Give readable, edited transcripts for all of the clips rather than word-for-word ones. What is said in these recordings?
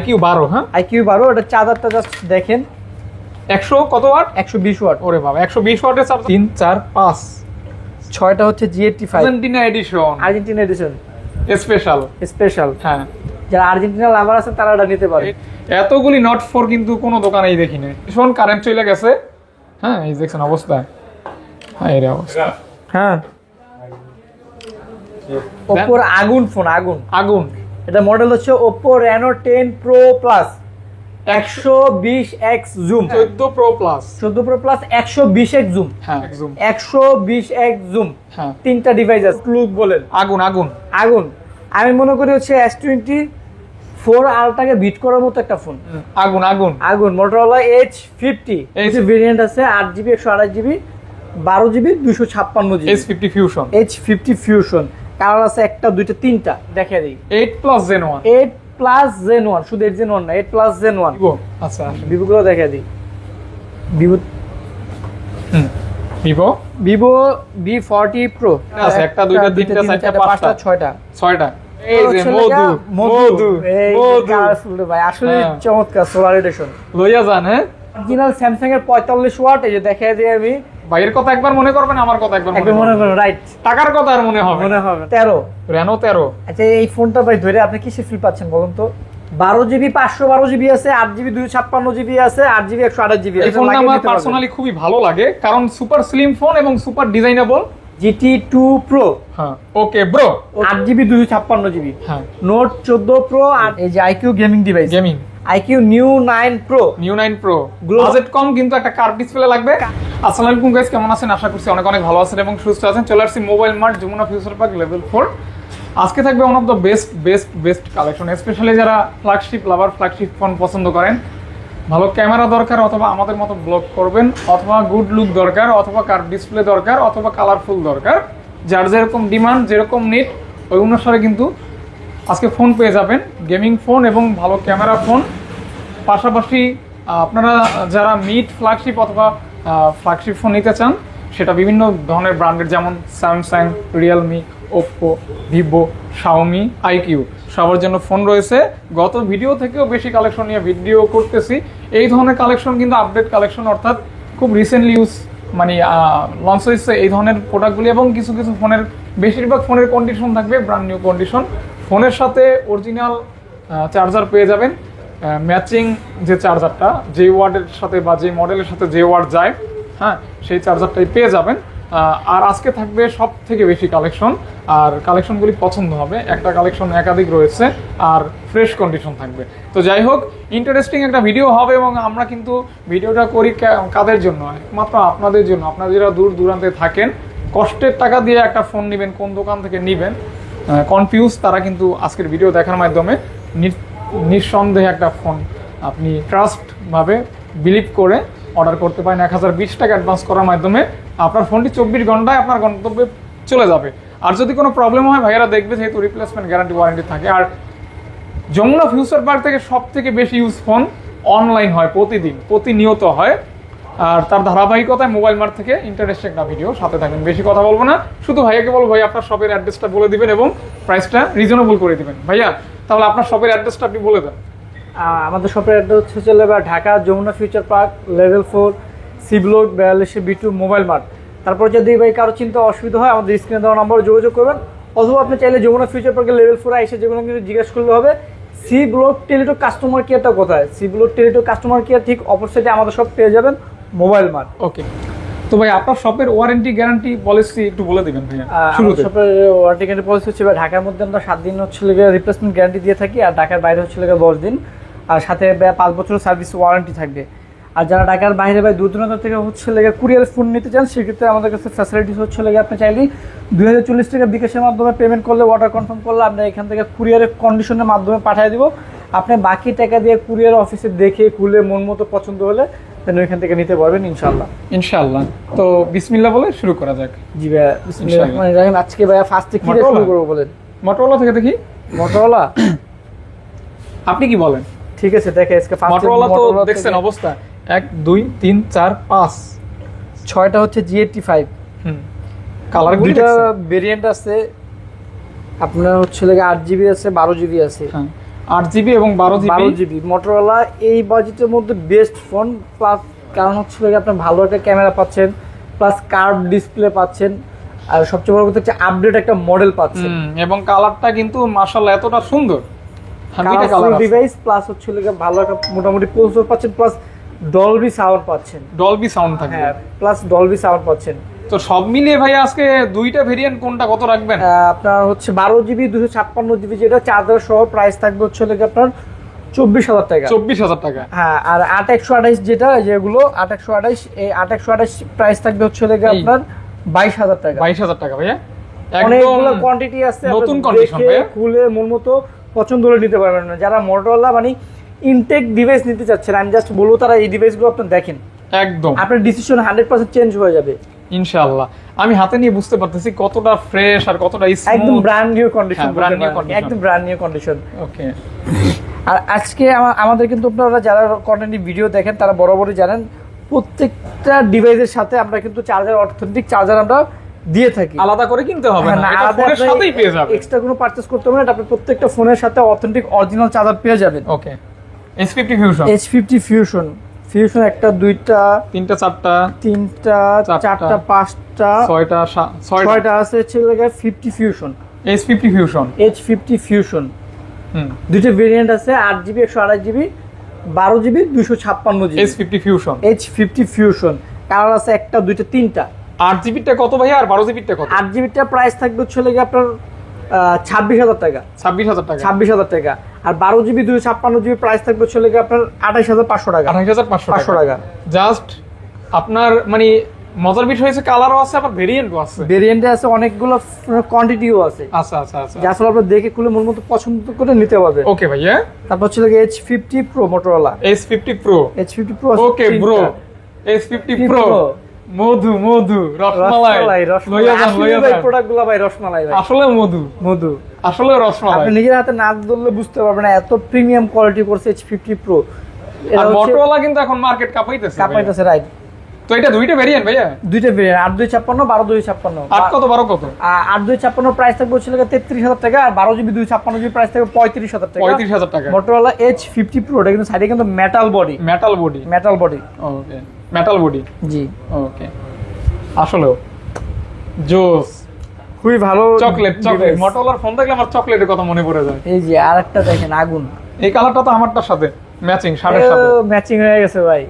IQ 12, হ্যাঁ IQ 12। এটা চার্জারটা জাস্ট দেখেন 100 কত ওয়াট? 120 ওয়াট। ওরে বাবা 120 ওয়াটের চার্জার। 3 4 5 6টা হচ্ছে G85 Argentina edition, Argentina edition special special. হ্যাঁ, যারা আর্জেন্টিনা লাভার আছেন তারা এটা নিতে পারে। এতগুলি নট 4 কিন্তু কোনো দোকানেই দেখি না। ভীষণ কারেন্ট চলে গেছে। হ্যাঁ এই দেখছেন অবস্থা, হ্যাঁ এর অবস্থা। হ্যাঁ ওপ্পোর আগুন ফোন, আগুন আগুন। এটা মডেল হচ্ছে Oppo Reno 10 Pro Plus 120x zoom, 14 Pro Plus 14 Pro Plus 120x zoom, হ্যাঁ জুম 120x জুম। হ্যাঁ তিনটা ডিভাইস আছে। লুক বলেন আগুন আগুন আগুন। আমি মনে করি হচ্ছে S24 আলট্রাকে বিট করার মতো একটা ফোন। আগুন আগুন আগুন। Motorola H50 এই যে ভেরিয়েন্ট আছে 8GB 128GB 12GB 256GB S50 Fusion, H50 Fusion। Colour আছে একটা দুইটা তিনটা, দেখে দিই। 8 Plus Gen 1, 8 Plus Gen 1, শুধু 8 Gen 1 না, 8 Plus Gen 1। Vivo, আচ্ছা ভিভো গুলো দেখে দিই। Vivo Vivo Vivo V40 Pro আছে একটা দুইটা তিনটা চারটা পাঁচটা ছয়টা ছয়টা। এই যে মধু মধু এই মধু কালারফুল ভাই, আসলে চমৎকার সোলার এডিশন। লইয়া যান। হ্যাঁ অরিজিনাল স্যামসাং এর 45 ওয়াট। এই যে দেখাই দিই আমি। ভাইয়ের কথা একবার মনে করবেন, আমার কথা একবার একবার মনে করেন, রাইট। টাকার কথা আর মনে হবে মনে হবে 13 Reno 13। আচ্ছা এই ফোনটা ভাই ধরে আপনি কিসে ফিল পাচ্ছেন বলুন তো? 12GB 512GB আছে, 8GB 256GB আছে, 8GB 128GB আছে। এই ফোনটা আমার পার্সোনালি খুবই ভালো লাগে কারণ সুপার স্লিম ফোন এবং সুপার ডিজাইনেবল। GT2 Pro, হ্যাঁ ওকে ব্রো, 8GB 256GB। হ্যাঁ Note 14 Pro আর এই যে IQ gaming device, gaming IQ New 9 Pro, New 9 Pro। Budget কম কিন্তু একটা কার্ভ ডিসপ্লে লাগবে। আসসালামু আলাইকুম গাইস, কেমন আছেন? আশা করছি অনেক অনেক ভালো আছেন এবং সুস্থ আছেন। চলে আসছি mobile mart Jamuna future park level 4। আজকে থাকবে one of the best collection, specially যারা ফ্ল্যাগশিপ লাভার, ফ্ল্যাগশিপ ফোন পছন্দ করেন, ভালো ক্যামেরা দরকার অথবা আমাদের মতো ব্লগ করবেন, অথবা গুড লুক দরকার, অথবা কার্ভ ডিসপ্লে দরকার, অথবা কালারফুল দরকার, যার যেরকম ডিমান্ড যেরকম নিড ওই অনুসারে কিন্তু আজকে ফোন পেয়ে যাবেন। গেমিং ফোন এবং ভালো ক্যামেরা ফোন, পাশাপাশি আপনারা যারা মিড ফ্ল্যাগশিপ অথবা ফ্ল্যাগশিপ ফোন নিতে চান, সেটা বিভিন্ন ধরনের ব্র্যান্ডের, যেমন Samsung, Realme, Oppo, Vivo, Xiaomi, iQOO, সবার জন্য ফোন রয়েছে। গত ভিডিও থেকেও বেশি কালেকশন নিয়ে ভিডিও করতেছি। এই ধরনের কালেকশন কিন্তু আপডেট কালেকশন, অর্থাৎ খুব রিসেন্টলি লঞ্চ হয়েছে এই ধরনের প্রোডাক্টগুলি। এবং কিছু কিছু ফোনের, বেশিরভাগ ফোনের কন্ডিশন থাকবে ব্র্যান্ড নিউ কন্ডিশন। ফোনের সাথে অরিজিনাল চার্জার পেয়ে যাবেন, ম্যাচিং যে চার্জারটা যে ওয়ার্ডের সাথে বা যে মডেলের সাথে যে ওয়ার্ড যায়, হ্যাঁ সেই চার্জারটাই পেয়ে যাবেন। আর আজকে থাকবে সব থেকে বেশি কালেকশন, আর কালেকশনগুলি পছন্দ হবে। একটা কালেকশন একাধিক রয়েছে আর ফ্রেশ কন্ডিশন থাকবে। তো যাই হোক, ইন্টারেস্টিং একটা ভিডিও হবে এবং আমরা কিন্তু ভিডিওটা করি কাদের জন্য? একমাত্র আপনাদের জন্য। আপনারা যারা দূর দূরান্তে থাকেন, কষ্টের টাকা দিয়ে একটা ফোন নেবেন, কোন দোকান থেকে নেবেন কনফিউজ, তারা কিন্তু আজকের ভিডিও দেখার মাধ্যমে নিঃসন্দেহে একটা ফোন আপনি ট্রাস্টভাবে বিলিভ করে অর্ডার করতে পারেন। 1020 টাকা অ্যাডভান্স করার মাধ্যমে আপনার ফোনটি 24 ঘন্টায় আপনার গন্তব্যে চলে যাবে। আর যদি কোনো প্রবলেম হয়, ভাইয়েরা দেখবে, যেহেতু রিপ্লেসমেন্ট গ্যারান্টি ওয়ারেন্টি থাকে। আর যমুনা ফিউচার পার্ক থেকে সব থেকে বেশি ইউজ ফোন অনলাইন হয়, প্রতিনিয়ত হয়। আর তার ধারাবাহিকতায় মোবাইল মার্ট থেকে ইন্টারেস্টিং একটা ভিডিও সাথে থাকবেন। বেশি কথা বলবো না, শুধু ভাইয়াকে বলবো ভাই আপনার শপের অ্যাড্রেসটা বলে দিবেন এবং প্রাইসটা রিজনেবল করে দিবেন। ভাইয়া তাহলে আপনার শপের অ্যাড্রেসটা আপনি বলে দেন। আমাদের শপের অ্যাড্রেস হচ্ছে Dhaka Jamuna future park level 4 C block 42B2 mobile mart. তারপর যদি ভাই কারো চিন্তা অসুবিধা হয়, আমাদের স্ক্রিনে দেওয়া নম্বরে যোগাযোগ করবেন, অথবা আপনি চাইলে যমুনা ফিউচার পার্কের লেভেল 4 এসে যেগুলো কিন্তু জিজ্ঞেস করলে হবে। সি ব্লক টেলিটো কাস্টমার কেয়ারটা কোথায়? সি ব্লক টেলিটো কাস্টমার কেয়ার ঠিক অপোজিটে আমাদের সব পেয়ে যাবেন, মোবাইল মার্ট। ওকে, তো ভাই আপনার শপের ওয়ারেন্টি গ্যারান্টি পলিসি একটু বলে দিবেন ভাইয়া। শুরুতে শপের ওয়ারেন্টি গ্যারান্টি পলিসি হচ্ছে ঢাকার মধ্যে আমরা 7 দিন হচ্ছে রিপ্লেসমেন্ট গ্যারান্টি দিয়ে থাকি, আর ঢাকার বাইরে হচ্ছে 10 দিন, আর সাথে 5 বছরের সার্ভিস ওয়ারেন্টি থাকবে। আর যারা ঢাকার বাইরে বা দূর দূরান্ত থেকে হচ্ছে কুরিয়ার ফোন নিতে চান, সেক্ষেত্রে আমাদের কাছে ফ্যাসিলিটিস হচ্ছে আপনি চাইলে 2040 টাকা বিকাশের মাধ্যমে পেমেন্ট করলে, অর্ডার কনফার্ম করলে আমরা এখান থেকে কুরিয়ারের কন্ডিশনের মাধ্যমে পাঠিয়ে দিব। আপনি বাকি টাকা দিয়ে কুরিয়ার অফিসে দেখে খুলে মন মতো পছন্দ হলে ওইখান থেকে নিতে পারবেন ইনশাআল্লাহ। তো বিসমিল্লাহ বলে শুরু করা যাক। জি ভাইয়া, বিসমিল্লাহির রহমানির রহিম। আজকে ভাইয়া ফার্স্টে কি শুরু করব বলেন? মোটরোলা থেকে দেখি। মোটরোলা, আপনি কি বলেন? ঠিক আছে, দেখে আজকে ফার্স্ট মোটরোলা তো দেখছেন অবস্থা 1 2 3 4 5 6টা হচ্ছে G85। কালারগুলো দুটো ভেরিয়েন্ট আছে, আপনার হচ্ছে 8GB আছে, 12GB আছে। হ্যাঁ, 8GB এবং 12GB 12GB মোটরোলা এই বাজেটের মধ্যে বেস্ট ফোন। প্লাস কারণ হচ্ছে আপনার ভালো একটা ক্যামেরা পাচ্ছেন, প্লাস কার্ভ ডিসপ্লে পাচ্ছেন, আর সবচেয়ে বড় কথা হচ্ছে আপডেট একটা মডেল পাচ্ছেন। এবং কালারটা কিন্তু মাশাআল্লাহ এতটা সুন্দর কালারফুল ডিভাইস, প্লাস হচ্ছে ভালো একটা মোটামুটি প্রসেসর পাচ্ছেন, প্লাস ডলবি সাউন্ড পাচ্ছেন। ডলবি সাউন্ড থাকবে, হ্যাঁ, প্লাস ডলবি সাউন্ড পাচ্ছেন। তো সব মিলিয়ে ভাই আজকে দুইটা ভেরিয়েন্ট কোনটা কত রাখবেন? আপনার হচ্ছে 12GB 256GB যেটা চার্জার সহ প্রাইস থাকবে হচ্ছে আপনার 24,000 টাকা। 24,000 টাকা। হ্যাঁ, আর 8128 যেটা যেগুলো 8128, এই 8128 প্রাইস থাকবে হচ্ছে আপনার 22,000 টাকা। 22,000 টাকা ভাইয়া। অনেকগুলো কোয়ান্টিটি আছে, নতুন কন্ডিশন ভাইয়া, খুলে মন মতো পছন্দ করে নিতে পারবেন না। যারা মোটরোলা মানে ইনটেক ডিভাইস নিতে চাচ্ছেন, আমি জাস্ট বলবো তারা এই ডিভাইসগুলো আপনি দেখেন, একদম আপনার ডিসিশন 100% চেঞ্জ হয়ে যাবে ইনশাআল্লাহ। আমি হাতে নিয়ে বুঝতে পারতেছি কতটা ফ্রেশ আর কতটা স্মুথ, একদম ব্র্যান্ড নিউ কন্ডিশন, একদম ব্র্যান্ড নিউ কন্ডিশন। ওকে। আর আজকে আমাদের কিন্তু আপনারা যারা কন্টেন্ট ভিডিও দেখেন তারা বরাবরই জানেন প্রত্যেকটা ডিভাইসের সাথে আমরা কিন্তু চার্জার, অথেন্টিক চার্জার আমরা দিয়ে থাকি। আলাদা করে কিনতে হবে না, এটা ফোনের সাথেই পেয়ে যাবেন, এক্সট্রা কোনো পারচেজ করতে হবে না। আপনি প্রত্যেকটা ফোনের সাথে অথেন্টিক অরিজিনাল চার্জার পেয়ে যাবেন। ওকে। H50 ফিউশন, H50 ফিউশন একটা, দুইটা, তিনটা, চারটা, তিনটা, চারটা, পাঁচটা, ছয়টা আছে হচ্ছে 50 fusion, H50 fusion, H50 fusion. দুইটা ভেরিয়েন্ট আছে, 8GB 128GB, 12GB 256GB। H50 fusion, H50 fusion colour আছে একটা, দুইটা, তিনটা। 8GB টা কত ভাই আর 12GB টা কত? 8GB টা প্রাইস থাকবে হচ্ছে আপনার 26,000 টাকা। 26,000 টাকা, 26,000 টাকা। আর 12GB 256GB প্রাইস থাকবে হচ্ছে আপনার 28,500 টাকা। 28,500 টাকা জাস্ট। আপনার মানে মজার বিষয় হচ্ছে কালারও আছে, আবার ভেরিয়েন্টও আছে, ভেরিয়েন্টে আছে অনেকগুলো, কোয়ান্টিটিও আছে। আচ্ছা আচ্ছা আচ্ছা, যা আসলে আপনারা দেখে খুলে মন মতো পছন্দ করে নিতে পারবেন। ওকে ভাইয়া। তারপর হচ্ছে H50 Pro Motorola, H50 Pro, H50 Pro। Okay bro, H50 Pro মধু মধু রসমালাই লইয়া যান, লইয়া যান। প্রোডাক্টগুলো ভাই রসমালাই ভাই, আসলে মধু মধু, আসলে রসমালাই। আপনি নিজের হাতে না ধরলে বুঝতে পারবেন না এত প্রিমিয়াম কোয়ালিটি করছে H50 Pro। আর মোটরোলা কিন্তু এখন মার্কেট কাঁপাইতেছে, রাইট। তো এটা দুইটা ভেরিয়েন্ট ভাইয়া, দুইটা ভেরিয়েন্ট, 8/256, 12/256। 8 কত 12 কত? 8/256 প্রাইস থাকবে হচ্ছে 33,000 টাকা, আর 12GB 256GB প্রাইস থাকবে 35,000 টাকা। 35,000 টাকা। মোটরোলা H50 Pro এটা কিন্তু সাইডে কিন্তু মেটাল বডি, ওকে, মেটাল বডি, জি ওকে। আসলেও জোস, খুবই ভালো। চকলেট মোটরোলার ফোন দেখলে আমার চকলেটের কথা মনে পড়ে যায়। এই যে আরেকটা দেখেন, আগুন। এই কালারটা তো আমারটার সাথে ম্যাচিং, শার্টের সাথে ম্যাচিং হয়ে গেছে ভাই।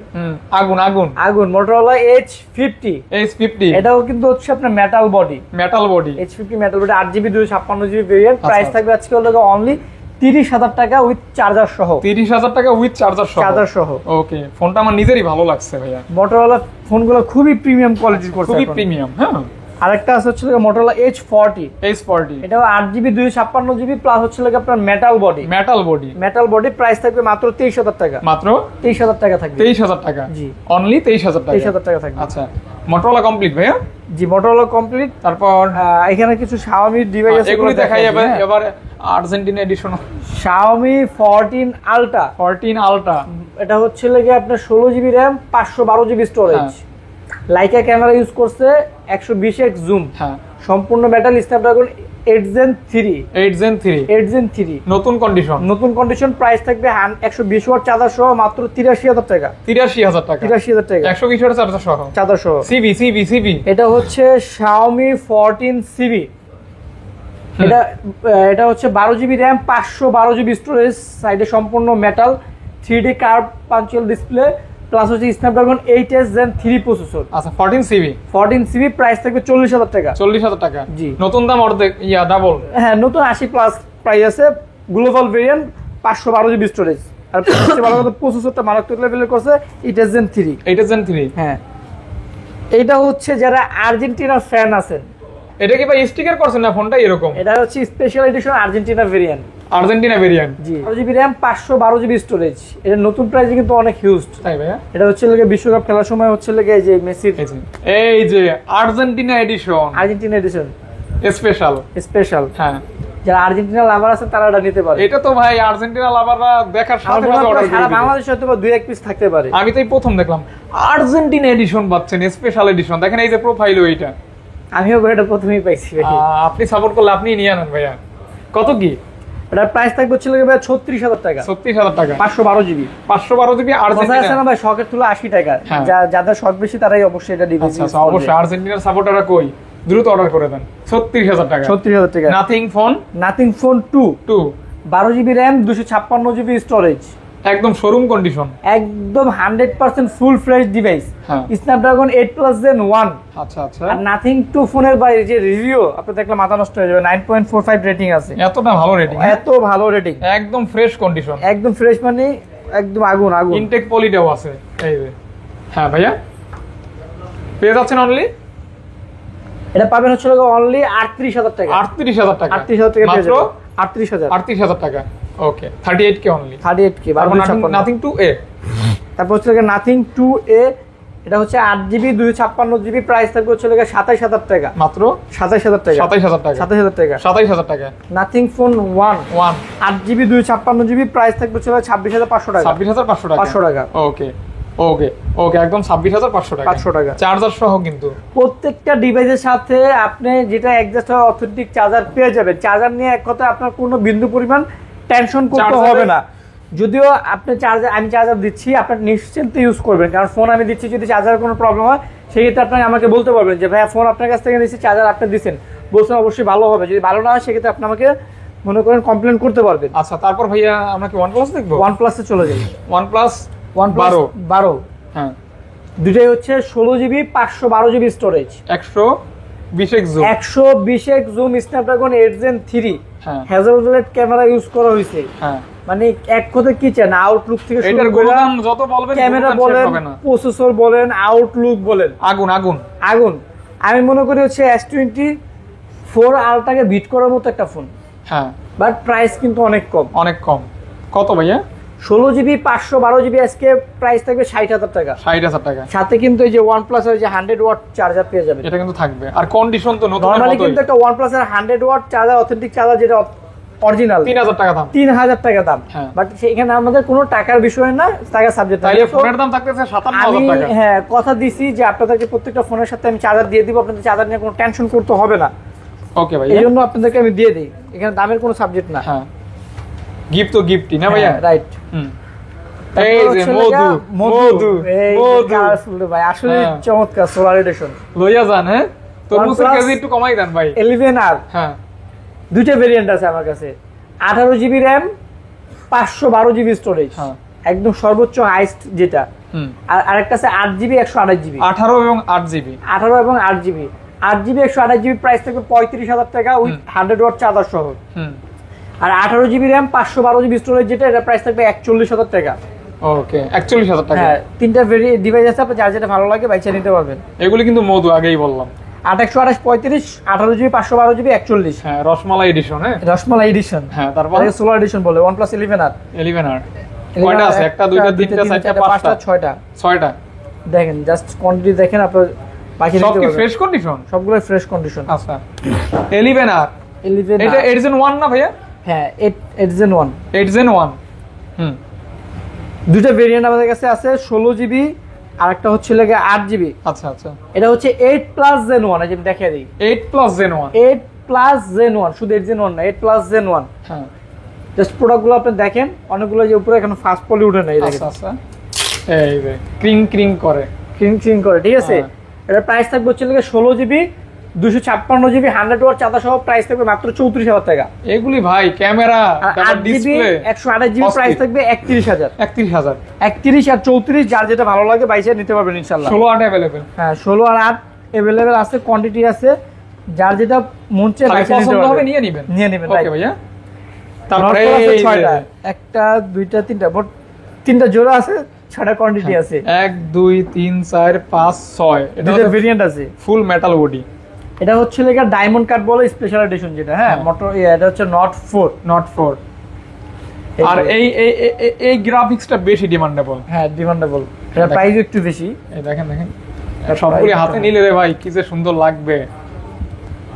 আগুন আগুন আগুন মোটরোলা H50। এটাও কিন্তু হচ্ছে আপনার metal body, H50 metal body, 8GB 256GB variant. Price থাকবে আজকে হলো অনলি 30,000 টাকা উইথ চার্জার সহ। 30,000 টাকা উইথ চার্জার সহ। ওকে, ফোনটা আমার নিজেরই ভালো লাগছে ভাইয়া। মোটরোলা ফোনগুলো খুবই প্রিমিয়াম কোয়ালিটির করছে, খুবই প্রিমিয়াম। হ্যাঁ, আরেকটা আছে হচ্ছে মোটরোলা H40। এটাও 8GB 256GB প্লাস হচ্ছে আপনার মেটাল বডি। প্রাইস থাকবে মাত্র 23,000 টাকা, মাত্র 23,000 টাকা থাকবে। 23,000 টাকা, জি, অনলি 23,000 টাকা। 23,000 টাকা থাকবে। আচ্ছা, মোটরোলা কমপ্লিট ভাইয়া? জি, মোটরোলা কমপ্লিট। তারপর এখানে কিছু Xiaomi ডিভাইস আছে, এগুলো দেখাই যাবে। এবার আর্জেন্টিনা এডিশন Xiaomi 14 Ultra। এটা হচ্ছে আপনার 16GB RAM, 512GB storage. Leica camera use করছে, 120x জুম। হ্যাঁ, সম্পূর্ণ মেটাল, স্ন্যাপড্রাগন 8 Gen 3 নতুন কন্ডিশন। প্রাইস থাকবে 120 ওয়াট চার্জার সহ মাত্র 83,000 টাকা। 83,000 টাকা, 120 ওয়াট চার্জার সহ। সিবি এটা হচ্ছে Xiaomi 14CB। এটা হচ্ছে 12GB RAM, 512GB স্টোরেজ, সাইডে সম্পূর্ণ metal, 3D curve punctual display, plus হচ্ছে স্ন্যাপড্রাগন 8s Gen 3 প্রসেসর। আচ্ছা, 14CB প্রাইস থাকবে 40,000 টাকা। 40,000 টাকা, জি। নতুন দাম অর্ধেক, ডাবল। হ্যাঁ, নতুন 80 প্লাস প্রাইস আছে। Global variant, 512GB storage. আর সবচেয়ে ভালো কথা, প্রসেসরটা মারাত্মক লেভেলের করছে, 8s Gen 3। হ্যাঁ, এটা হচ্ছে যারা আর্জেন্টিনার ফ্যান আছেন। এটা কি ভাই স্টিকার করছেন না ফোনটা এরকম? এটা হচ্ছে স্পেশাল এডিশন আর্জেন্টিনা ভেরিয়েন্ট, জি। 12GB RAM, 512GB storage. এটা নতুন প্রাইসে কিন্তু অনেক হিউজ, তাই ভাইয়া? এটা হচ্ছে বিশ্বকাপ খেলার সময় হচ্ছে এই যে মেসির, এই যে আর্জেন্টিনা এডিশন স্পেশাল। হ্যাঁ, যারা আর্জেন্টিনা লাভার আছে তারা এটা নিতে পারে। এটা তো ভাই আর্জেন্টিনা লাভাররা দেখার সাথে সাথে অর্ডার করে দিবে। বাংলাদেশে হয়তো 2-1 পিস থাকতে পারে। আমি তো এই প্রথম দেখলাম আর্জেন্টিনা এডিশন পাচ্ছেন, স্পেশাল এডিশন। দেখেন এই যে প্রোফাইল, ওইটা আমিও এটা প্রথমেই পাইছি। আপনি সাপোর্ট করলে আপনি নিয়ে আনেন ভাইয়া। কত কি? এটার প্রাইস থাকবে হচ্ছে ভাই 36000 টাকা। 36000 টাকা 512 জিবি। 512 জিবি কথা আছে না ভাই, শখের তুলে 80 টাকা। যাদের শখ বেশি তারাই অবশ্যই এটা ডিভাইস ইউজ করবে। অবশ্যই আর্জেন্টিনার সাপোর্টাররা কই, দ্রুত অর্ডার করে দেন। 36000 টাকা। 36000 টাকা। Nothing phone 2 12 GB RAM 256 GB storage, একদম শোরুম কন্ডিশন, একদম 100% full fresh device. Snapdragon 8+ Gen 1। আচ্ছা আচ্ছা। আর নাথিং 2 ফোনের বাইরে যে রিভিউ আপনি দেখলে মাথা নষ্ট হয়ে যাবে। 9.45 রেটিং আছে। এতটা ভালো রেটিং? এত ভালো রেটিং, একদম ফ্রেশ কন্ডিশন, একদম ফ্রেশ মানে একদম আগুন আগুন। ইনটেক পলিটাও আছে এই যে। হ্যাঁ ভাইয়া, পেয়ে যাচ্ছেন অনলি, এটা পাবেন হচ্ছে অনলি 38000 টাকা। 38000 টাকা। 38000 টাকা মাত্র 38000। 38000 টাকা। ওকে, 38K only. 38K। Nothing 2A। তারপর হচ্ছে নাথিং 2A, এটা হচ্ছে 8 জিবি 256 জিবি, প্রাইস থাকবে হচ্ছে 27000 টাকা। মাত্র 27000 টাকা। 27000 টাকা। 27000 টাকা। 27000 টাকা। Nothing phone 1 8 GB 256 GB, price থাকবে হচ্ছে 26500 টাকা। 26500 টাকা। 500 টাকা। ওকে ওকে ওকে, একদম 26500 টাকা। 500 টাকা চার্জার সহ কিন্তু প্রত্যেকটা ডিভাইসের সাথে আপনি যেটা অ্যাডজাস্ট হয় অথেন্টিক চার্জার পেয়ে যাবেন। চার্জার নিয়ে এক কথা আপনার কোনো বিন্দু পরিমাণ টেনশন করতে হবে না। যদিও আপনি আমি চার্জার দিচ্ছি, আপনার নিশ্চিন্তে ইউজ করবেন, কারণ ফোন আমি দিচ্ছি, যদি চার্জারের কোনো প্রবলেম হয় সেক্ষেত্রে আপনাকে আমাকে বলতে পারবেন যে ভাইয়া ফোন আপনার কাছ থেকে নিচ্ছি, চার্জার আপনি দিচ্ছেন, বলছেন অবশ্যই ভালো হবে। যদি ভালো না হয় সেক্ষেত্রে আপনি আমাকে মনে করেন কমপ্লেন করতে পারবেন। আচ্ছা, তারপর ভাইয়া আমরা কি OnePlus দেখবো? OnePlus-এ চলে যাই। OnePlus 12। হ্যাঁ, দুটাই হচ্ছে 16 GB 512 GB storage, 120x zoom, 120x zoom, Snapdragon 8 Gen 3। হ্যাঁ, হ্যাজেলব্লাড ক্যামেরা ইউজ করা হয়েছে। হ্যাঁ, মানে এক কথা কি চান, আউটলুক থেকে শুরু এটার করে গুণগান যত বলবেন ক্যামেরা বলেন, প্রসেসর বলেন, আউটলুক বলেন, আগুন আগুন আগুন। আমি মনে করি হচ্ছে S24 আলট্রাকে বিট করার মতো একটা ফোন। হ্যাঁ, বাট প্রাইস কিন্তু অনেক কম। অনেক কম। কত ভাইয়া? 16 জিবি 512 জিবি, আজকে প্রাইস থাকবে 60000 টাকা। 60000 টাকা। সাথে কিন্তু এই যে OnePlus এর যে 100 ওয়াট চার্জার পেয়ে যাবেন, এটা কিন্তু থাকবে। আর কন্ডিশন তো নতুন, নরমালি কিন্তু একটা OnePlus এর 100 ওয়াট চার্জার, অথেন্টিক চার্জার যেটা অরিজিনাল, 3000 টাকা দাম। 3000 টাকা দাম। হ্যাঁ। বাট সেখানে আমাদের কোনো টাকার বিষয় না, টাকা সাবজেক্ট না। তাইলে ফোনের দাম থাকতেছে 57000 টাকা। হ্যাঁ, কথা দিছি যে আপনাদেরকে প্রত্যেকটা ফোনের সাথে আমি চার্জার দিয়ে দিব, আপনাদের চার্জার নিয়ে কোনো টেনশন করতে হবে না। ওকে ভাই, এই জন্য আপনাদেরকে আমি দিয়ে দিই, এখানে দামের কোনো সাবজেক্ট না। হ্যাঁ, গিফট তো গিফটই না ভাইয়া? রাইট। এই যে মধু ভাই আসলে চমৎকার সোলার এডিশন লইয়া যান। হ্যাঁ, তরমুজের কেজি একটু কমাই দেন ভাই। 11R। হ্যাঁ, দুইটা ভেরিয়েন্ট আছে আমার কাছে, 18 জিবি র্যাম 512 জিবি স্টোরেজ, একদম সর্বোচ্চ হাইস্ট যেটা। আর আরেকটা আছে 8 জিবি 128 জিবি। 18 এবং 8 জিবি। 18 এবং 8 জিবি। 8 জিবি 128 জিবি প্রাইস থাকবে 35000 টাকা উইথ 100 ওয়াট চার্জার সহ। আর 18 জিবি র্যাম 512 জিবি স্টোরেজ যেটা, এটা প্রাইস থাকবে 41000 টাকা। ওকে, 41000 টাকা। হ্যাঁ, তিনটা ডিভাইস আছে, আপনি যার যেটা ভালো লাগে বাইচা নিতে পারবেন। এগুলি কিন্তু মধু আগেই বললাম। 8 128 35, 18 জিবি 512 জিবি 41। হ্যাঁ, রসমালাই এডিশন। হ্যাঁ, রসমালাই এডিশন। হ্যাঁ, তারপর সোলার এডিশন বলে OnePlus 11R। 11R কয়টা আছে? একটা, দুইটা, তিনটা, চারটা, পাঁচটা, ছয়টা। দেখেন, জাস্ট কোয়ান্টিটি দেখেন, আপনার বাকি সব কি ফ্রেশ কন্ডিশন? সবগুলো ফ্রেশ কন্ডিশন। আচ্ছা, 11R। এটা 8 Gen 1 না ভাইয়া? হ্যাঁ, 8 Gen 1। 8 Gen 1। দুটো ভেরিয়েন্ট আমাদের কাছে আছে, 16 জিবি আর একটা হচ্ছে লাগে 8 জিবি। আচ্ছা আচ্ছা, এটা হচ্ছে 8+ Gen 1। এই যে দেখিয়ে দিই, 8+ Gen 1। 8+ Gen 1, শুধু 8 Gen 1 না, 8+ Gen 1। হ্যাঁ, জাস্ট প্রোডাক্টগুলো আপনি দেখেন, অনেকগুলো যে উপরে এখন ফাস্ট পলি উঠে নাই, দেখেন। আচ্ছা, এই যে ক্রিং ক্রিং করে, ঠিক আছে। এটা প্রাইস থাকবে হচ্ছে লাগে 16 জিবি 256 জিবি 100 ওয়াট চার্জার সহ, প্রাইস থাকবে মাত্র 34000 টাকা। এগুলি ভাই ক্যামেরা, তারপর ডিসপ্লে, 128 জিবি প্রাইস থাকবে 31000। 31000। 31 আর 34 যার যেটা ভালো লাগে বাইসে নিতে পারবেন ইনশাআল্লাহ। 16 8 अवेलेबल। হ্যাঁ, 16 আর 8 अवेलेबल আছে, কোয়ান্টিটি আছে, যার যেটা মন চায় বাইসে নিতে পছন্দ পারবেন, হবে নিয়ে নেবেন। ওকে ভাইয়া, তারপরে এই 6টা, একটা দুইটা তিনটা, মোট 3টা জোড়া আছে, 6টা কোয়ান্টিটি আছে। 1 2 3 4 5 6 এটা ভেরিয়েন্ট আছে, ফুল মেটাল বডি। এটা হচ্ছে লেগা ডায়মন্ড কাট বলে স্পেশাল এডিশন যেটা। হ্যাঁ, মোটর এটা হচ্ছে নট 4। আর এই গ্রাফিক্সটা বেশি ডিমান্ডেবল। হ্যাঁ, ডিমান্ডেবল, এটা প্রাইস একটু বেশি। এই দেখেন সবগুলি হাতে নিলে রে ভাই কি যে সুন্দর লাগবে,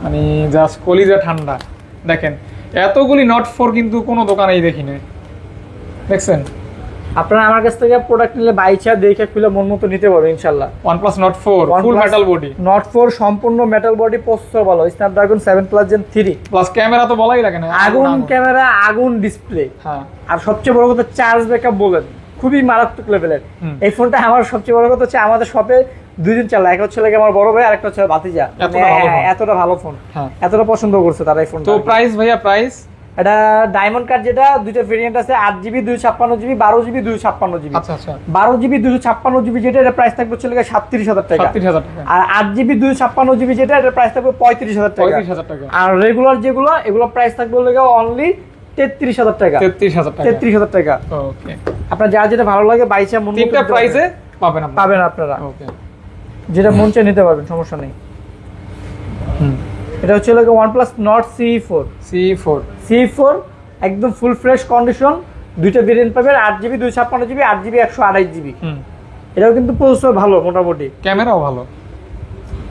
মানে জাস্ট কলিজা ঠান্ডা। দেখেন এতগুলি নট 4 কিন্তু কোনো দোকানেই দেখি না, দেখছেন? আপনারা আমার কাছ থেকে প্রোডাক্ট নিলে বাইচা দেখে খুলে মন মতো নিতে পারবেন ইনশাআল্লাহ। OnePlus Nord 4 ফুল মেটাল বডি, Nord 4 সম্পূর্ণ মেটাল বডি, প্রসেসর ভালো, Snapdragon 7 Plus Gen 3 plus camera তো বলাই লাগে না, আগুন ক্যামেরা, আগুন ডিসপ্লে। হ্যাঁ, আর সবচেয়ে বড় কথা চার্জ ব্যাকআপ বলেন খুবই মারাত্মক লেভেলের। এই ফোনটা আমার সবচেয়ে বড় কথা হচ্ছে আমাদের শপে 2 দিন চালা, একটা হচ্ছে লাগে আমার বড় ভাই, আরেকটা হচ্ছে ভাতিজা, এতটা ভালো ফোন, এতটা পছন্দ করছে তারা এই ফোনটা। তো প্রাইস ভাইয়া, প্রাইস এটা ডায়মন্ড কার্ড, যেটা দুইটা ভেরিয়েন্ট আছে, 8GB 256GB, 12GB 256GB। আচ্ছা আচ্ছা, 12GB 256GB যেটা, এটা প্রাইস থাকবে হচ্ছে 37,000 টাকা। 37,000 টাকা। আর 8GB 256GB যেটা, এটা প্রাইস থাকবে 35,000 টাকা। 35,000 টাকা। আর রেগুলার যেগুলো, এগুলো প্রাইস থাকবে অনলি 33,000 টাকা। 33,000 টাকা। 33,000 টাকা। ওকে, আপনার যা যেটা ভালো লাগে বাইচা মন মতো তিনটা প্রাইসে পাবেন আপনারা। ওকে, যেটা মন চায় নিতে পারবেন, সমস্যা নেই। এটা হচ্ছে OnePlus Nord CE4 একদম ফুল ফ্রেশ কন্ডিশন, দুইটা ভেরিয়েন্ট পাবেন, 8GB 256GB, 8GB 128GB। এটাও কিন্তু প্রসেসর ভালো, মোটামুটি ক্যামেরাও ভালো,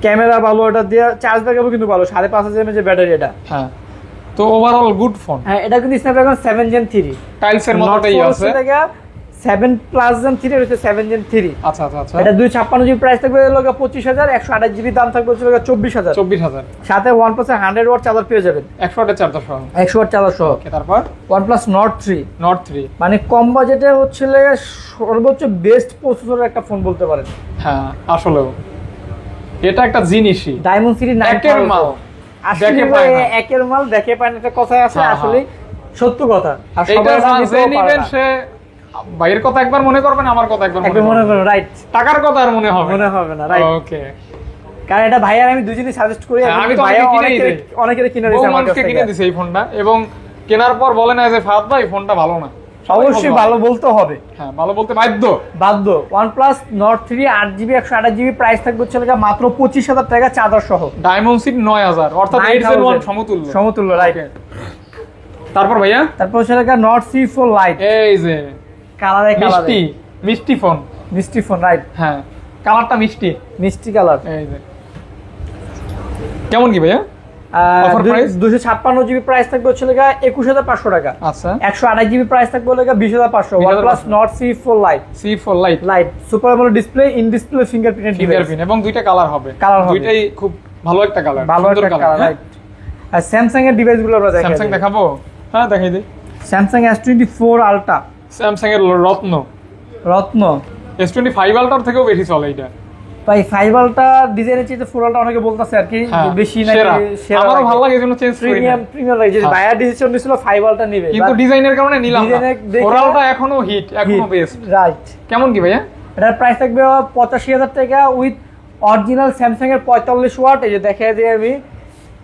ক্যামেরা ভালো, এটা দিয়ে চার্জ ব্যাকআপও কিন্তু ভালো, 5.5 mAh ব্যাটারি এটা। হ্যাঁ, তো ওভারঅল গুড ফোন। হ্যাঁ, এটা কিন্তু Snapdragon 7 Gen 3 টাইলসের মতটাই আছে। 7 Plus Gen 3 এর হচ্ছে 7 Gen 3। আচ্ছা আচ্ছা আচ্ছা, এটা 256GB প্রাইস থাকবে 25,000, 128GB দাম থাকবে 24,000। 24,000। সাথে OnePlus 100 ওয়াট চার্জার পেয়ে যাবেন, 100 ওয়াটের চার্জার সহ। 100 ওয়াট চার্জার সহ। ওকে, তারপর OnePlus Nord 3 মানে কম বাজেটে হচ্ছে সর্বোচ্চ বেস্ট প্রসেসরের একটা ফোন বলতে পারেন। হ্যাঁ, আসলেও এটা একটা জিনিসই, ডায়মন্ড সিরিজ 9 একের মাল, আসলে একের মাল দেখে পায় না, একটা কথাই আছে, আসলে সত্য কথা। আর এটা যে নিবেন সে ভাইয়ের কথা একবার মনে করবেন, আমার কথা একবার মনে করবেন, রাইট। টাকার কথা আর মনে হবে না, রাইট। ওকে, কারণ এটা ভাই আর আমি দুজনেই সাজেস্ট করি, আমি তো অনেকের কিনে দিয়েছি, আমার কাছে কিনে দিয়েছি এই ফোনটা, এবং কেনার পর বলে না যে ফাহাদ ভাই ফোনটা ভালো না। অবশ্যই ভালো বলতে হবে, হ্যাঁ, ভালো বলতে বাধ্য। OnePlus Nord 3 8GB 128GB price থাকবে হচ্ছে মাত্র 25,000 টাকা, চার্জার সহ। ডায়মন্ড সিট 9,000, অর্থাৎ 8/1 সমতুল্য, রাইট। তারপর ভাইয়া, তারপর হচ্ছে Nord CE4 Lite, এই যে কালারে মিষ্টি ফোন, রাইট। হ্যাঁ, কালারটা মিষ্টি কালার। এই যে কেমন কি ভাইয়া? 256GB প্রাইস থাকবে হচ্ছে 21,500 টাকা। আচ্ছা, 128GB প্রাইস থাকবে 20,500। OnePlus Nord CE4 Lite super AMOLED display, in display fingerprint এবং দুইটা কালার হবে, দুইটাই খুব ভালো একটা কালার, রাইট। আর স্যামসাং এর ডিভাইসগুলো আমরা দেখাবো। হ্যাঁ, দেখাই দিই। স্যামসাং S24 Ultra, স্যামসাং এর রত্ন S25 Ultra থেকেও বেশি চলে এটা ভাই। 5 Ultra ডিজাইনের চেয়ে 4 Ultra অনেকে বলতাছে আর কি বেশি নাকি সেরা। আমারও ভালো লাগে, এজন্য চেঞ্জ করি না। প্রিমিয়াম লাগে, যে বায়ার ডিসিশন নিছিল 5 Ultra নেবে, কিন্তু ডিজাইনের কারণে নিলাম না। 4 Ultra এখনো হিট, এখনো বেস্ট, রাইট। কেমন কি ভাইয়া? এটার প্রাইস থাকবে 85,000 টাকা উইথ অরিজিনাল স্যামসাং এর 45 ওয়াট, এই যে দেখাই দিই আমি,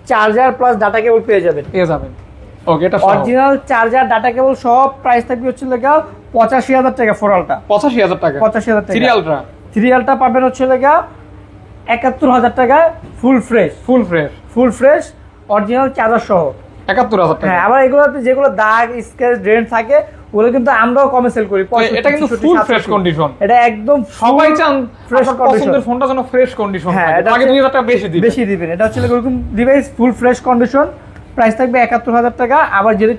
চার্জার প্লাস ডাটা কেবল পেয়ে যাবেন। ওকে, এটা অরিজিনাল চার্জার ডাটা কেবল সব প্রাইস থাকবে হচ্ছে 85,000 টাকা। 4 Ultra 85,000 টাকা। 85,000 টাকা। 3 Ultra পাবেন হচ্ছে 71,000 টাকা, ফুল ফ্রেশ অরিজিনাল চার্জার সহ 71,000 টাকা। হ্যাঁ, আবার এগুলোতে যেগুলো দাগ স্ক্র্যাচ ড্রেন থাকে ওগুলো কিন্তু আমরাও কমে সেল করি। এটা কিন্তু ফুল ফ্রেশ কন্ডিশন, এটা একদম সবাই চান ফ্রেশ পছন্দের ফোনটা যেন ফ্রেশ কন্ডিশন থাকে, আগে 2,000 টাকা বেশি দিবেন। এটা হচ্ছে এরকম device full fresh condition, price থাকবে 71,000 টাকা। আবার যদি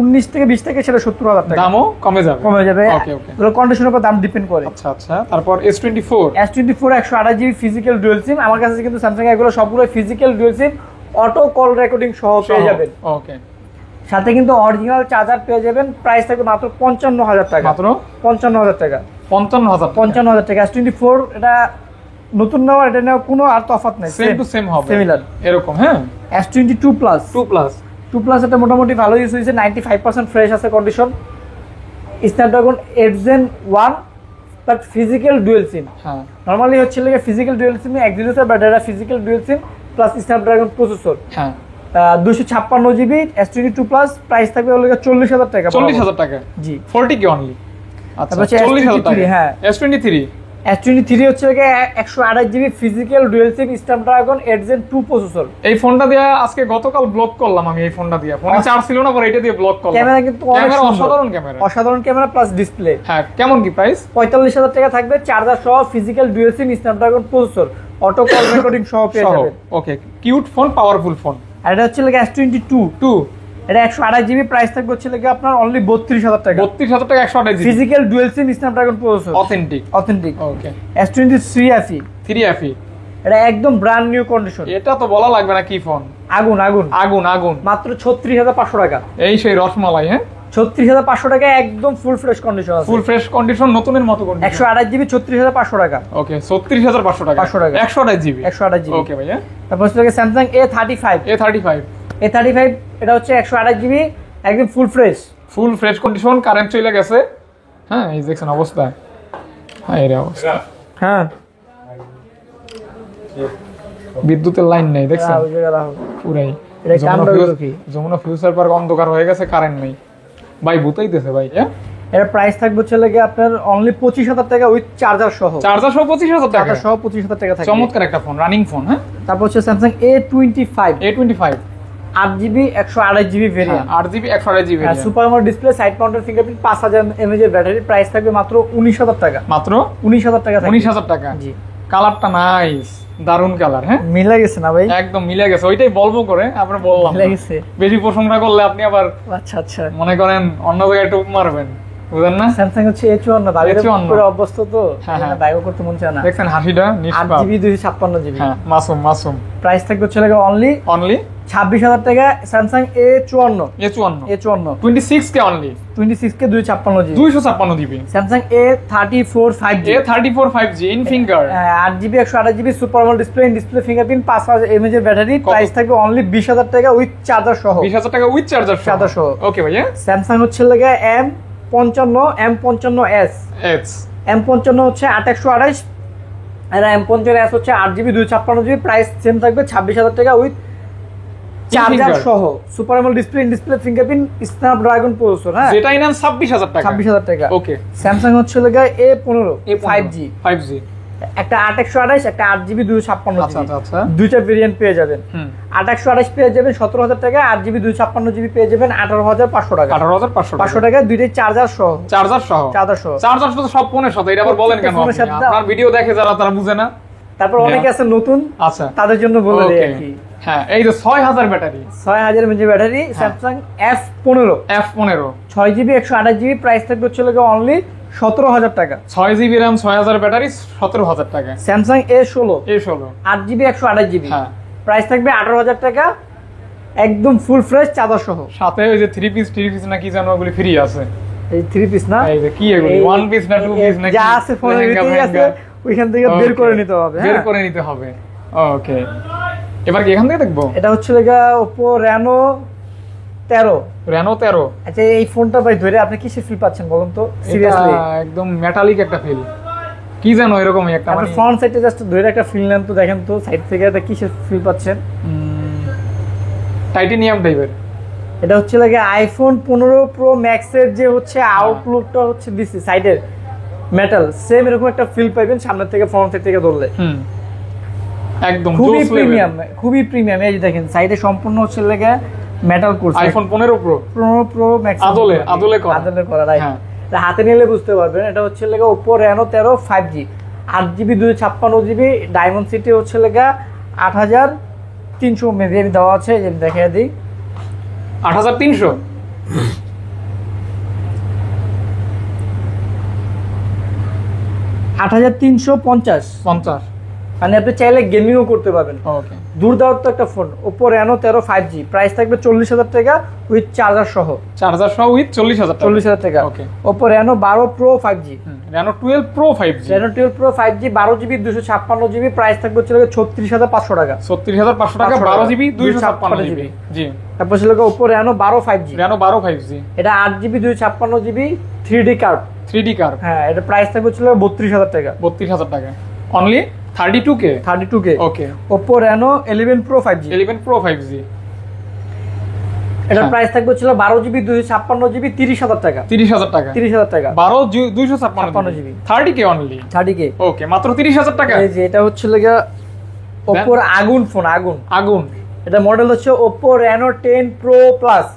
19 থেকে 20 থেকে সেটা 70,000 টাকা, দামও কমে যাবে। ওকে, কন্ডিশনের উপর দাম ডিপেন্ড করে। আচ্ছা, তারপর S24 128GB ফিজিক্যাল ডুয়াল সিম। আমার কাছে কিন্তু স্যামসাং এগুলো সবগুলো ফিজিক্যাল ডুয়াল সিম, অটো কল রেকর্ডিং সহ পেয়ে যাবেন। ওকে, সাথে কিন্তু অরিজিনাল চার্জার পেয়ে যাবেন। প্রাইস থাকবে মাত্র 55,000 টাকা। মাত্র 55,000 টাকা। 55,000 টাকা। S24 এটা নতুন নেওয়া, এটা নেওয়া কোনো আর তফাৎ নাই, সেম টু সেম হবে, সিমিলার এরকম। হ্যাঁ, S22 Plus এটা মোটামুটি ভালো ইউজ হয়েছে, 95% ফ্রেশ আছে condition. Snapdragon 8 Gen 1 but physical dual sim. হ্যাঁ, নরমালি হচ্ছে physical dual sim executor, but এটা physical dual sim plus Snapdragon processor. হ্যাঁ, 256GB S22 Plus প্রাইস থাকবে 40,000 টাকা। 40,000 টাকা, জি। 40 কি অনলি? আচ্ছা, 40,000 টাকা। হ্যাঁ, S23 হচ্ছে 128GB ফিজিক্যাল ডুয়াল সিম Snapdragon 8 Gen 2 প্রসেসর। এই ফোনটা দিয়ে আজকে গতকাল ব্লক করলাম আমি, এই ফোনটা দিয়ে ফোনে চার্জ ছিল না, পরে এটা দিয়ে ব্লক করলাম। ক্যামেরা কিন্তু অসাধারণ ক্যামেরা প্লাস ডিসপ্লে। হ্যাঁ, কেমন কি প্রাইস? 45,000 টাকা থাকবে, চার্জার সহ ফিজিক্যাল ডুয়াল সিম Snapdragon processor, auto call recording সহ পেয়ে যাবেন। ওকে, কিউট ফোন, পাওয়ারফুল ফোন। আর এটা হচ্ছে S22 এটা 128 জিবি, প্রাইস থাকবে হচ্ছে লাগে আপনার অনলি 32,000 টাকা। 32,000 টাকা 128 GB physical dual sim Snapdragon processor, authentic. Okay, S23 FE, 3FE, এটা একদম ব্র্যান্ড নিউ কন্ডিশন। এটা তো বলা লাগবে না কি ফোন, আগুন আগুন আগুন আগুন। মাত্র 36,500 টাকা। এই সেই রসমালাই, হ্যাঁ 36,500 টাকা, একদম ফুল ফ্রেশ কন্ডিশন আছে, ফুল ফ্রেশ কন্ডিশন, নতুনের মতো কন্ডিশন। 128 জিবি 36,500 টাকা। ওকে, 36,500 টাকা, 500 টাকা, 128 জিবি, 128 জিবি। ওকে ভাইয়া। তারপর হচ্ছে স্যামসাং A35, A35 এটা হচ্ছে 128 জিবি, একদম ফুল ফ্রেশ কন্ডিশন, কারেন্ট চলে গেছে। হ্যাঁ, এই দেখছেন অবস্থা, হ্যাঁ এর অবস্থা, হ্যাঁ বিদ্যুতের লাইন নেই দেখছেন পুরাই। যমুনা ফিউচার পার্ক অন্ধকার হয়ে গেছে, কারেন্ট নেই ভাই, ভূতাইতেছে ভাই। এর প্রাইস থাকবে হচ্ছে লাগে আপনার অনলি 25,000 টাকা উইথ চার্জার সহ। 25,000 টাকা সহ 25,000 টাকা থাকবে। চমৎকার একটা ফোন, রানিং ফোন। হ্যাঁ, তারপর হচ্ছে Samsung A25, 8 GB 128 GB variant, 8 GB 128 GB, super AMOLED display, side mounted fingerprint, 5000 mAh এর ব্যাটারি, প্রাইস থাকবে মাত্র 19,000 টাকা। মাত্র 19,000 টাকা থাকবে। 19,000 টাকা। জি, কালারটা নাইস, দারুন কালার। হ্যাঁ, মিলে গেছে না ভাই? একদম মিলে গেছে, ওইটাই বলবো করে আমরা বললাম। মিলে গেছে, বেশি প্রশংসা করলে আপনি আবার আচ্ছা আচ্ছা মনে করেন অন্য জায়গায় টুপ মারবেন, বুঝেন না? স্যামসাং হচ্ছে A54 দাবির করে অভ্যস্ত তো, বাইও করতে মন চায় না। দেখছেন হাসিটা, 8 জিবি 256 জিবি। হ্যাঁ, মাসুম। প্রাইস থাকবে হচ্ছে লাগে অনলি 26,000 টাকা। Samsung A54 26 K only, 26 K 256 GB, 256 GB. Samsung A34 5G, 5G in finger, 8 GB 128 GB, super AMOLED display fingerprint, 5000 mAh এর ব্যাটারি, প্রাইস থাকবে অনলি 20,000 টাকা উইথ চার্জার সহ। 20,000 টাকা উইথ চার্জার সহ। ওকে ভাইয়া। স্যামসাং হচ্ছে লাগে M55S, M55 হচ্ছে 8/128, আর M55S হচ্ছে 8 জিবি 256 জিবি, প্রাইস সেম থাকবে 26,000 টাকা উইথ চার্জার সহ, super AMOLED display fingerprint, Snapdragon processor. হ্যাঁ, যেটাই নাম 26,000 টাকা। 26,000 টাকা। ওকে, স্যামসাং হচ্ছে লাগে A15 5G, একটা 8/128, একটা 8 জিবি 256 জিবি। আচ্ছা, দুইটা ভেরিয়েন্ট পেয়ে যাবেন। 8/128 পেয়ে যাবেন 17,000 টাকা, 8 জিবি 256 জিবি পেয়ে যাবেন 18,500 টাকা। 18,500 টাকা, দুইটাই চার্জার সহ। চার্জার তো সব ফোনের সাথে, এটা আবার বলেন কেন? আপনার ভিডিও দেখে যারা, তারা বুঝে না। তারপর অনেকে আছে নতুন, আচ্ছা, তাদের জন্য বলে দেই আর কি। হ্যাঁ, এই যে 6000 battery, 6000 mAh battery, Samsung F15 6 GB 128 GB, price থাকবে হচ্ছে লাগে অনলি 17,000 টাকা। 6 জিবি RAM, 6000 ব্যাটারি, 17,000 টাকা। Samsung A16 8 GB 128 GB, price থাকবে 18,000 টাকা, একদম ফুল ফ্রেশ চার্জার সহ। সাথে ওই যে 3 পিস না কি জানো, ওগুলি ফ্রি আছে। এই 3 পিস না, এই যে কি এগুলি 1 পিস না 2 পিস না, যা আছে ফোনের ভিতরেই আছে, ওইখান থেকে বের করে নিতে হবে। ওকে, এবার কি এখান থেকে দেখবো? এটা হচ্ছে লাগা Oppo Reno 13। আচ্ছা, এই ফোনটা ভাই ধরে আপনি কিসের ফিল পাচ্ছেন বলুন তো? সিরিয়াসলি একদম মেটালিক একটা ফিল, কি জানো এরকমই একটা, মানে ফ্রন্ট সাইডে জাস্ট ধরে একটা ফিল নেন তো, দেখেন তো সাইড থেকে এটা কিসের ফিল পাচ্ছেন? টাইটানিয়াম টাইপের। এটা হচ্ছে লাগে আইফোন 15 Pro Max এর যে হচ্ছে আউটলুকটা হচ্ছে দিছি সাইডের মেটাল, সেম এরকম একটা ফিল পাবেন সামনে থেকে, ফ্রন্ট সাইড থেকে ধরলে। একদম খুবই প্রিমিয়াম। এই যে দেখেন সাইডে সম্পূর্ণ হচ্ছে লাগে মেটাল করছে, আইফোন 15 Pro Max আদলে করা, রাইট। হাতে নিলে বুঝতে পারবেন। এটা হচ্ছে লাগে Oppo Reno 13 5G, 8 GB 256 GB, diamond city হচ্ছে লাগে 8300 mAh দেওয়া আছে, যে দেখিয়ে দিই 8300, 8350, মানে আপনি চাইলে গেমিংও করতে পারবেন। ওকে, দুর্দান্ত একটা phone Oppo Reno 13 5G, price থাকবে 40,000 টাকা উইথ চার্জার সহ উইথ 40,000 টাকা। ওকে, Oppo Reno 12 Pro 5G, Reno 12 Pro 5G, 12 GB 256 GB, price থাকবে হচ্ছে 36,500 টাকা। 36,500 টাকা, 12 জিবি 256 জিবি। জি, তারপর ছিল Oppo Reno 12 5G, এটা 8 জিবি 256 জিবি 3D কার্ভ। হ্যাঁ, এটা প্রাইস থাকবে হচ্ছে 32,000 টাকা। 32,000 টাকা অনলি। 32K। ওকে, Oppo Reno 11 Pro 5G, এটা প্রাইস থাকবে হচ্ছে 12 জিবি 256 জিবি 30,000 টাকা। 30,000 টাকা, 12 256 জিবি, 30K অনলি। ওকে, মাত্র 30,000 টাকা। এই যে এটা হচ্ছে লাগা Oppo এর আগুন ফোন, আগুন। এটা মডেল হচ্ছে Oppo Reno 10 Pro Plus,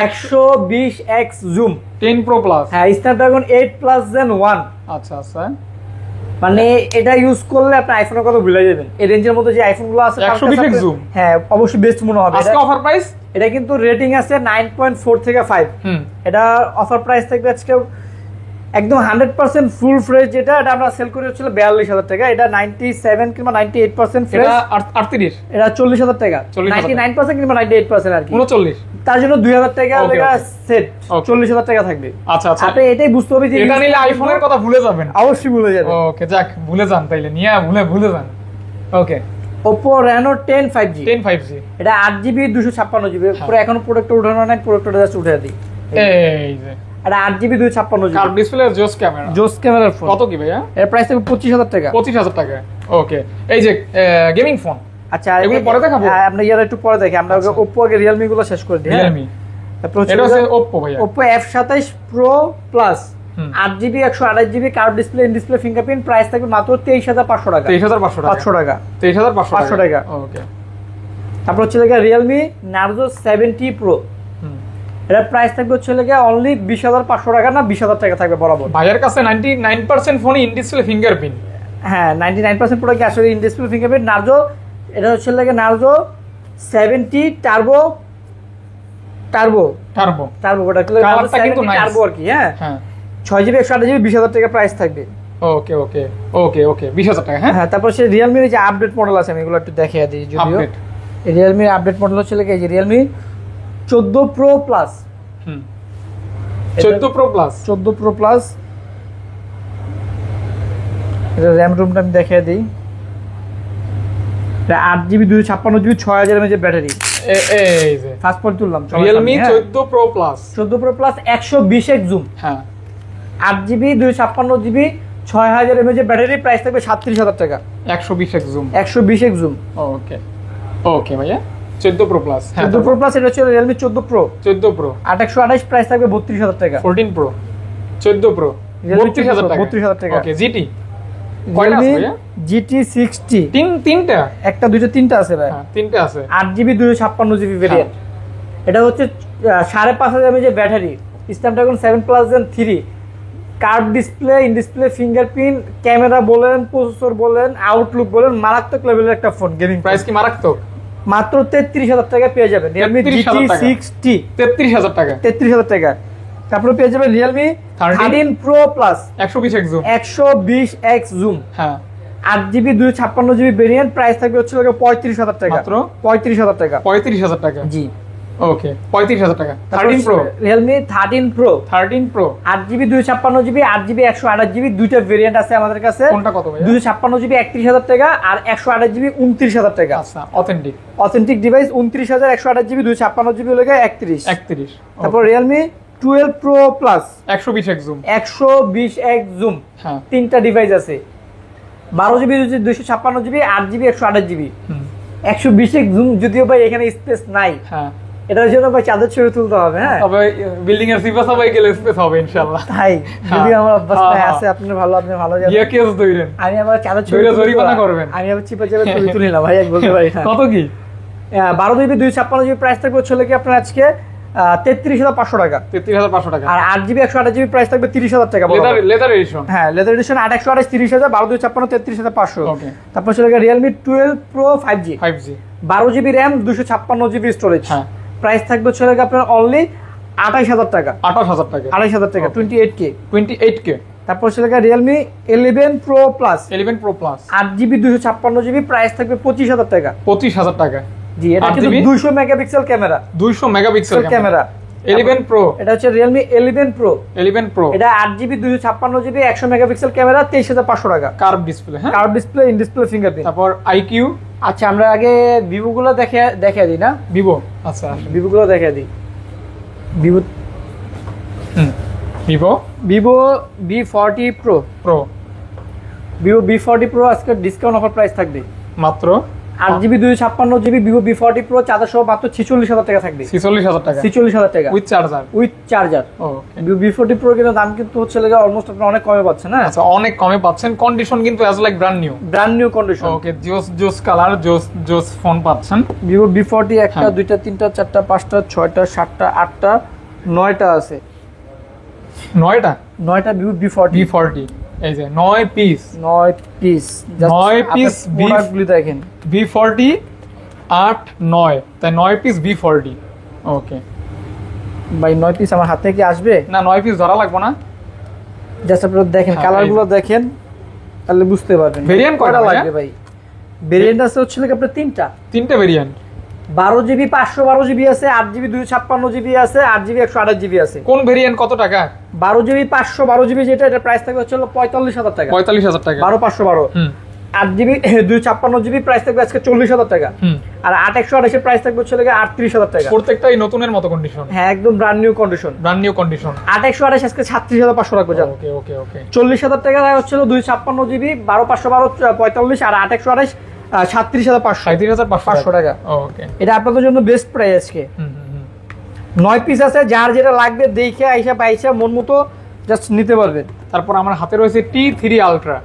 120x zoom, 10 Pro Plus। হ্যাঁ, Snapdragon 8 Plus Gen 1। আচ্ছা, মানে এটা ইউজ করলে আপনি আইফোনের কথা ভুলে যাবেন। এই রেঞ্জের মধ্যে যে আইফোনগুলো আছে 120x zoom। হ্যাঁ অবশ্যই বেস্ট মনে হবে। আজকে অফার প্রাইস এটা কিন্তু রেটিং আছে 9.4 থেকে 5। এটা অফার প্রাইস থাকবে আজকে একদম 100% ফুল ফ্রেশ, যেটা এটা আমরা সেল করে হচ্ছিল 42,000 টাকা। এটা 97 কিংবা 98% ফ্রেশ। এটা 38 এটা 40,000 টাকা, 40,000 99% কিংবা 98% আর কি 39। তার জন্য 2,000 টাকা Okay, লাগা okay. Set, Okay. 40,000 টাকা থাকবে। আচ্ছা আচ্ছা, আপনি এটাই বুঝতে হবে যে এটা নিলে আইফোনের কথা ভুলে যাবেন। অবশ্যই ভুলে যাবেন। ওকে যাক, ভুলে যান তাইলে, নিয়ে ভুলে যান। ওকে Oppo Reno 10 5G, 10 5G, এটা 8GB 256GB। হ্যাঁ। পুরো এখনো প্রোডাক্ট উঠানো নাই, প্রোডাক্টটা জাস্ট উঠিয়ে দিই। এই যে এটা 8GB 256GB কার্ভ ডিসপ্লে জোস ক্যামেরা। জোস ক্যামেরার ফোন। কত কি ভাইয়া? এর প্রাইস থাকবে 25,000 টাকা। 25,000 টাকা। ওকে, এই যে গেমিং ফোন, আচ্ছা এগুলো পরে দেখাবো? আমরা ইয়ার একটু পরে দেখি। আমরা আচ্ছা। Oppo আগে Realme গুলো শেষ করে দিই। হ্যাঁ রিয়েলমি, তারপর এটা হচ্ছে Oppo ভাইয়া। Oppo F27 Pro Plus 8GB 128GB curve display, in display fingerprint. Price থাকবে মাত্র 23,500 টাকা। 23,500 টাকা। 500 টাকা। 23,500 টাকা। ওকে। তারপর হচ্ছে লাগে Realme Narzo 70 Pro। এর প্রাইস থাকবে হচ্ছে লাগে অনলি 20,500 টাকা, না 20,000 টাকা থাকবে বরাবর। ভাইয়ের কাছে 99% ফোনই ইন ডিসপ্লে ফিঙ্গারপ্রিন্ট। হ্যাঁ 99% প্রোডাক্ট আসলে ইন ডিসপ্লে ফিঙ্গারপ্রিন্ট। Narzo এটা হচ্ছে লাগে Narzo 70 টার্বো প্রোডাক্ট, কালারটা কিন্তু nice। টার্বো আর কি। হ্যাঁ হ্যাঁ 6GB 128GB 20,000 টাকা প্রাইস থাকবে। ওকে ওকে ওকে ওকে 20,000 টাকা। হ্যাঁ হ্যাঁ তারপর সে Realme এর যে আপডেট মডেল আছে আমি এগুলো একটু দেখিয়ে দিই। যদিও আপডেট এই Realme এর আপডেট মডেল হচ্ছে লাগে এই যে Realme 14 Pro Plus। 14 Pro Plus 14 Pro Plus এটা RAM রুমটা আমি দেখিয়ে দিই। এটা 8GB 256GB 6000 mAh ব্যাটারি। এই যে ফাস্ট পয়েন্ট তুললাম। Realme 14 Pro Plus 14 Pro Plus 120x zoom, হ্যাঁ 8GB 256GB 6000 mAh battery. Price থাকবে 37,000 টাকা। 120x zoom. 120x zoom. ওকে ওকে ভাইয়া 14 Pro Plus। 14 Pro Plus এটা হচ্ছে Realme 14 Pro 14 Pro 828 প্রাইস থাকবে 32,000 টাকা। 14 Pro 14 Pro Realme 32,000 টাকা। 32,000 টাকা। ওকে GT কয়টা আছে Realme ভাইয়া? GT 60 তিনটা। একটা দুইটা তিনটা আছে ভাই। হ্যাঁ তিনটা আছে। 8GB 256GB variant. এটা হচ্ছে 5,500 mAh battery, Snapdragon 7 Plus Gen 3, curve display, in display fingerprint, camera বলেন, প্রসেসর বলেন, আউটলুক বলেন, মারাত্মক লেভেলের একটা ফোন। গেমিং প্রাইস কি মারাত্মক? মাত্র 33,000 টাকা পেয়ে যাবেন Realme GT 33,000 টাকা। 60 33,000 টাকা। 33,000 টাকা। তারপরে পেয়ে যাবেন Realme 13 Pro Plus 120x zoom. 120x zoom, হ্যাঁ 8GB 256GB ভেরিয়েন্ট। প্রাইস থাকবে হচ্ছে 35,000 টাকা। মাত্র 35,000 টাকা। 35,000 টাকা। জি ওকে 35,000 টাকা। 13 Pro Realme 13 Pro 13 Pro 8GB 256GB 8GB 128GB দুইটা ভেরিয়েন্ট আছে আমাদের কাছে। কোনটা কত ভাইয়া? 256GB 31,000 টাকা আর 128GB 29,000 টাকা। আচ্ছা authentic authentic device 29,000, 128GB 256GB হলো 31। 31। তারপর Realme 12 Pro Plus 120x zoom. 120x zoom, হ্যাঁ তিনটা ডিভাইস আছে। 12GB 256GB 8GB 128GB 120x zoom. যদিও ভাই এখানে স্পেস নাই, হ্যাঁ এটার জন্য ভাই চাঁদের ছবি তুলতে হবে। হ্যাঁ তবে বিল্ডিং এর সিপা সবাই গেলে স্পেস হবে ইনশাআল্লাহ। তাই যদি আমার অভ্যাস নাই হ্যাঁ, আছে, আপনি ভালো জানেন। ইয়া কেস দইরেন। আমি আবার চাঁদের ছবি দইরা তুলতে জরিমানা পারি। করবেন। আমি আবার চিপা ছবি তুলি না ভাই, বলতে পারি না। কত কি? 12GB 256GB প্রাইস থাকবে হচ্ছে কি আপনার আজকে 33,500 টাকা। 33,500 টাকা। আর 8GB 128GB প্রাইস থাকবে 30,000 টাকা। Leather addition. হ্যাঁ লেদার এডিশন 8 128 30,000, 12 256 33,500। ওকে তারপর হচ্ছে Realme 12 Pro 5G 5G 12GB RAM 256GB storage. হ্যাঁ প্রাইস থাকবে হচ্ছে আপনার অনলি 28,000 টাকা। 28,000 টাকা। 28,000 টাকা 28K। 28K। তারপর হচ্ছে Realme 11 Pro Plus 11 Pro Plus 8GB 256GB price থাকবে 25,000 টাকা। 25,000 টাকা। জি এটা কিন্তু 200 megapixel camera. 200 megapixel camera 11 Pro। এটা হচ্ছে Realme 11 Pro 11 Pro এটা 8GB 256GB 100 মেগাপিক্সেল ক্যামেরা 23,500 টাকা। Curve display. হ্যাঁ curve display, in display fingerprint. তারপর IQ। আচ্ছা আমরা আগে ভিভো গুলো দেখে দিই না? ভিভো আচ্ছা ভিভো গুলো দেখে দিই। Vivo Vivo V40 Pro Pro Vivo V40 Pro আজকে ডিসকাউন্ট অফার প্রাইস থাকবে মাত্র 8GB 256GB Vivo V40 Pro charger সহ মাত্র 46,000 টাকা থাকবে। 46,000 টাকা 46,000 টাকা with charger. With charger. Okay Vivo V40 Pro কিন্তু দাম কিন্তু হচ্ছে লাগে অলমোস্ট আপনি অনেক কমে পাচ্ছেন। হ্যাঁ আচ্ছা অনেক কমে পাচ্ছেন, কন্ডিশন কিন্তু as like brand new. Brand new condition. Okay জোস কালার জোস ফোন পাচ্ছেন। ভিভো V40 একটা হ্যাঁ। দুইটা তিনটা চারটা পাঁচটা ছয়টা সাতটা আটটা 9টা আছে। 9টা ভিভো V40 V40 এই যে 9 পিস 9 পিস 9 পিস প্রোডাক্টগুলি দেখেন B40 8 9 তাই 9 পিস B40 ওকে ভাই 9 পিস আমার হাতে কি আসবে না 9 পিস ধরা লাগবে না জাস্ট আপনারা দেখেন কালারগুলো দেখেন তাহলে বুঝতে পারবেন ভেরিয়েন্ট কয়টা লাগবে ভাই ভেরিয়েন্ট আছে হচ্ছে আপনার তিনটা ভেরিয়েন্ট 12GB 512GB আছে 8GB 256GB আছে 8GB 128GB আছে কোন ভেরিয়েন্ট কত টাকা 12GB 512GB যেটা এটা প্রাইস থাকবে হচ্ছে 45000 টাকা 45000 টাকা 12512 8GB 256GB প্রাইস থাকবে আজকে 40000 টাকা আর 8128 এর প্রাইস থাকবে হচ্ছে 38000 টাকা প্রত্যেকটাই নতুনের মতো কন্ডিশন হ্যাঁ একদম ব্র্যান্ড নিউ কন্ডিশন 8128 আজকে 36500 রাখবো জান ওকে ওকে ওকে 40000 টাকা হচ্ছে 256GB 12512 45 আর 8128 37500 টাকা ওকে এটা আপনাদের জন্য বেস্ট প্রাইস আজকে 9 পিস আছে যার যেটা লাগবে দেখে আইসা পাইসা মন মতো জাস্ট নিতে পারবেন তারপর আমার হাতে রয়েছে T3 ultra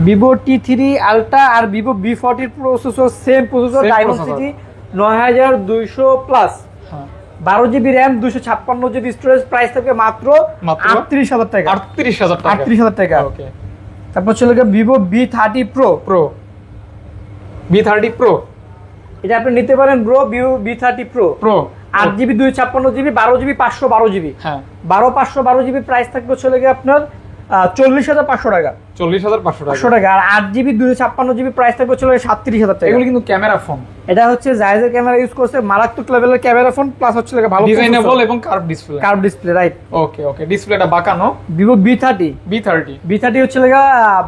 Vivo T3 ultra আর Vivo V40 processor same processor Dimensity 9200 plus 12GB RAM 256GB storage price থাকবে মাত্র 38000 টাকা 38000 টাকা ওকে তারপর চলে গেল Vivo V30 Pro V30 Pro এটা আপনি নিতে পারেন bro Vivo V30 Pro 8GB 256GB 12GB 512GB হ্যাঁ 512GB প্রাইস থাকবে চলে গিয়ে আপনার 40500 টাকা 40500 টাকা আর 8GB 256GB প্রাইস থাকবে চলে 37000 টাকা এগুলো কিন্তু ক্যামেরা ফোন এটা হচ্ছে জায়েজের ক্যামেরা ইউজ করছে মারাত্মক লেভেলের ক্যামেরা ফোন প্লাস হচ্ছে ভালো ডিজাইনেবল এবং কার্ভ ডিসপ্লে রাইট ওকে ওকে ডিসপ্লেটা বাঁকানো Vivo V30 হচ্ছে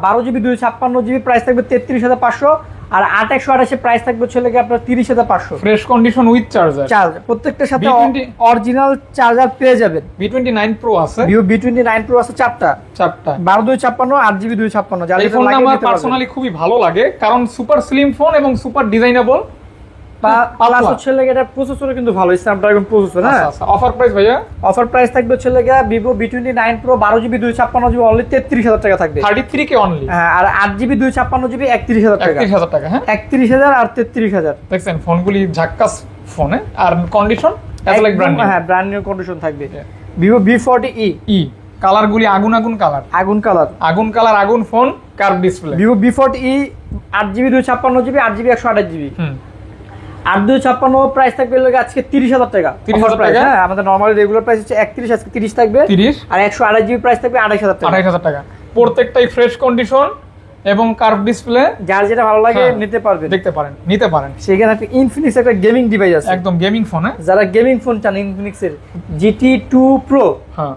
12GB 256GB প্রাইস থাকবে 33500 আর 8128 এর প্রাইস থাকবে হচ্ছে আপনার 30500 ফ্রেশ কন্ডিশন উইথ চার্জার প্রত্যেকটার সাথে অরিজিনাল চার্জার পেয়ে যাবেন V29 Pro আছে Vivo V29 Pro আছে চারটা 12256 8GB 256 যার এই ফোনটা আমার পার্সোনালি খুবই ভালো লাগে কারণ সুপার স্লিম ফোন এবং সুপার ডিজাইনেবল প্লাস হচ্ছে এটা প্রসেসর কিন্তু ভালো স্ন্যাপড্রাগন প্রসেসর না অফার প্রাইস ভাইয়া অফার প্রাইস থাকবে হচ্ছে Vivo V29 Pro 12GB 256GB only 33000 টাকা থাকবে 33 কে অনলি হ্যাঁ আর 8GB 256GB 31000 টাকা 31000 টাকা হ্যাঁ 31000 আর 33000 দেখছেন ফোনগুলি ঝাক্কাস ফোনে আর কন্ডিশন এত লাইক ব্র্যান্ড নিউ হ্যাঁ ব্র্যান্ড নিউ কন্ডিশন থাকবে Vivo V40e কালার গুলি আগুন কালার আগুন phone curve display Vivo V40e 8GB 256GB 8GB 128GB 8256 price থাকবে আজকে 30000 টাকা 30000 টাকা হ্যাঁ আমাদের নরমালি রেগুলার প্রাইস হচ্ছে 31 আজকে 30 থাকবে 30 আর 128GB প্রাইস থাকবে 28000 টাকা 28000 টাকা প্রত্যেকটাই ফ্রেশ কন্ডিশন এবং কার্ভ ডিসপ্লে যার যেটা ভালো লাগে নিতে পারেন সেখানে একটা Infinix একটা গেমিং ডিভাইস আছে একদম গেমিং ফোন যারা গেমিং ফোন চান Infinix এর GT2 Pro হ্যাঁ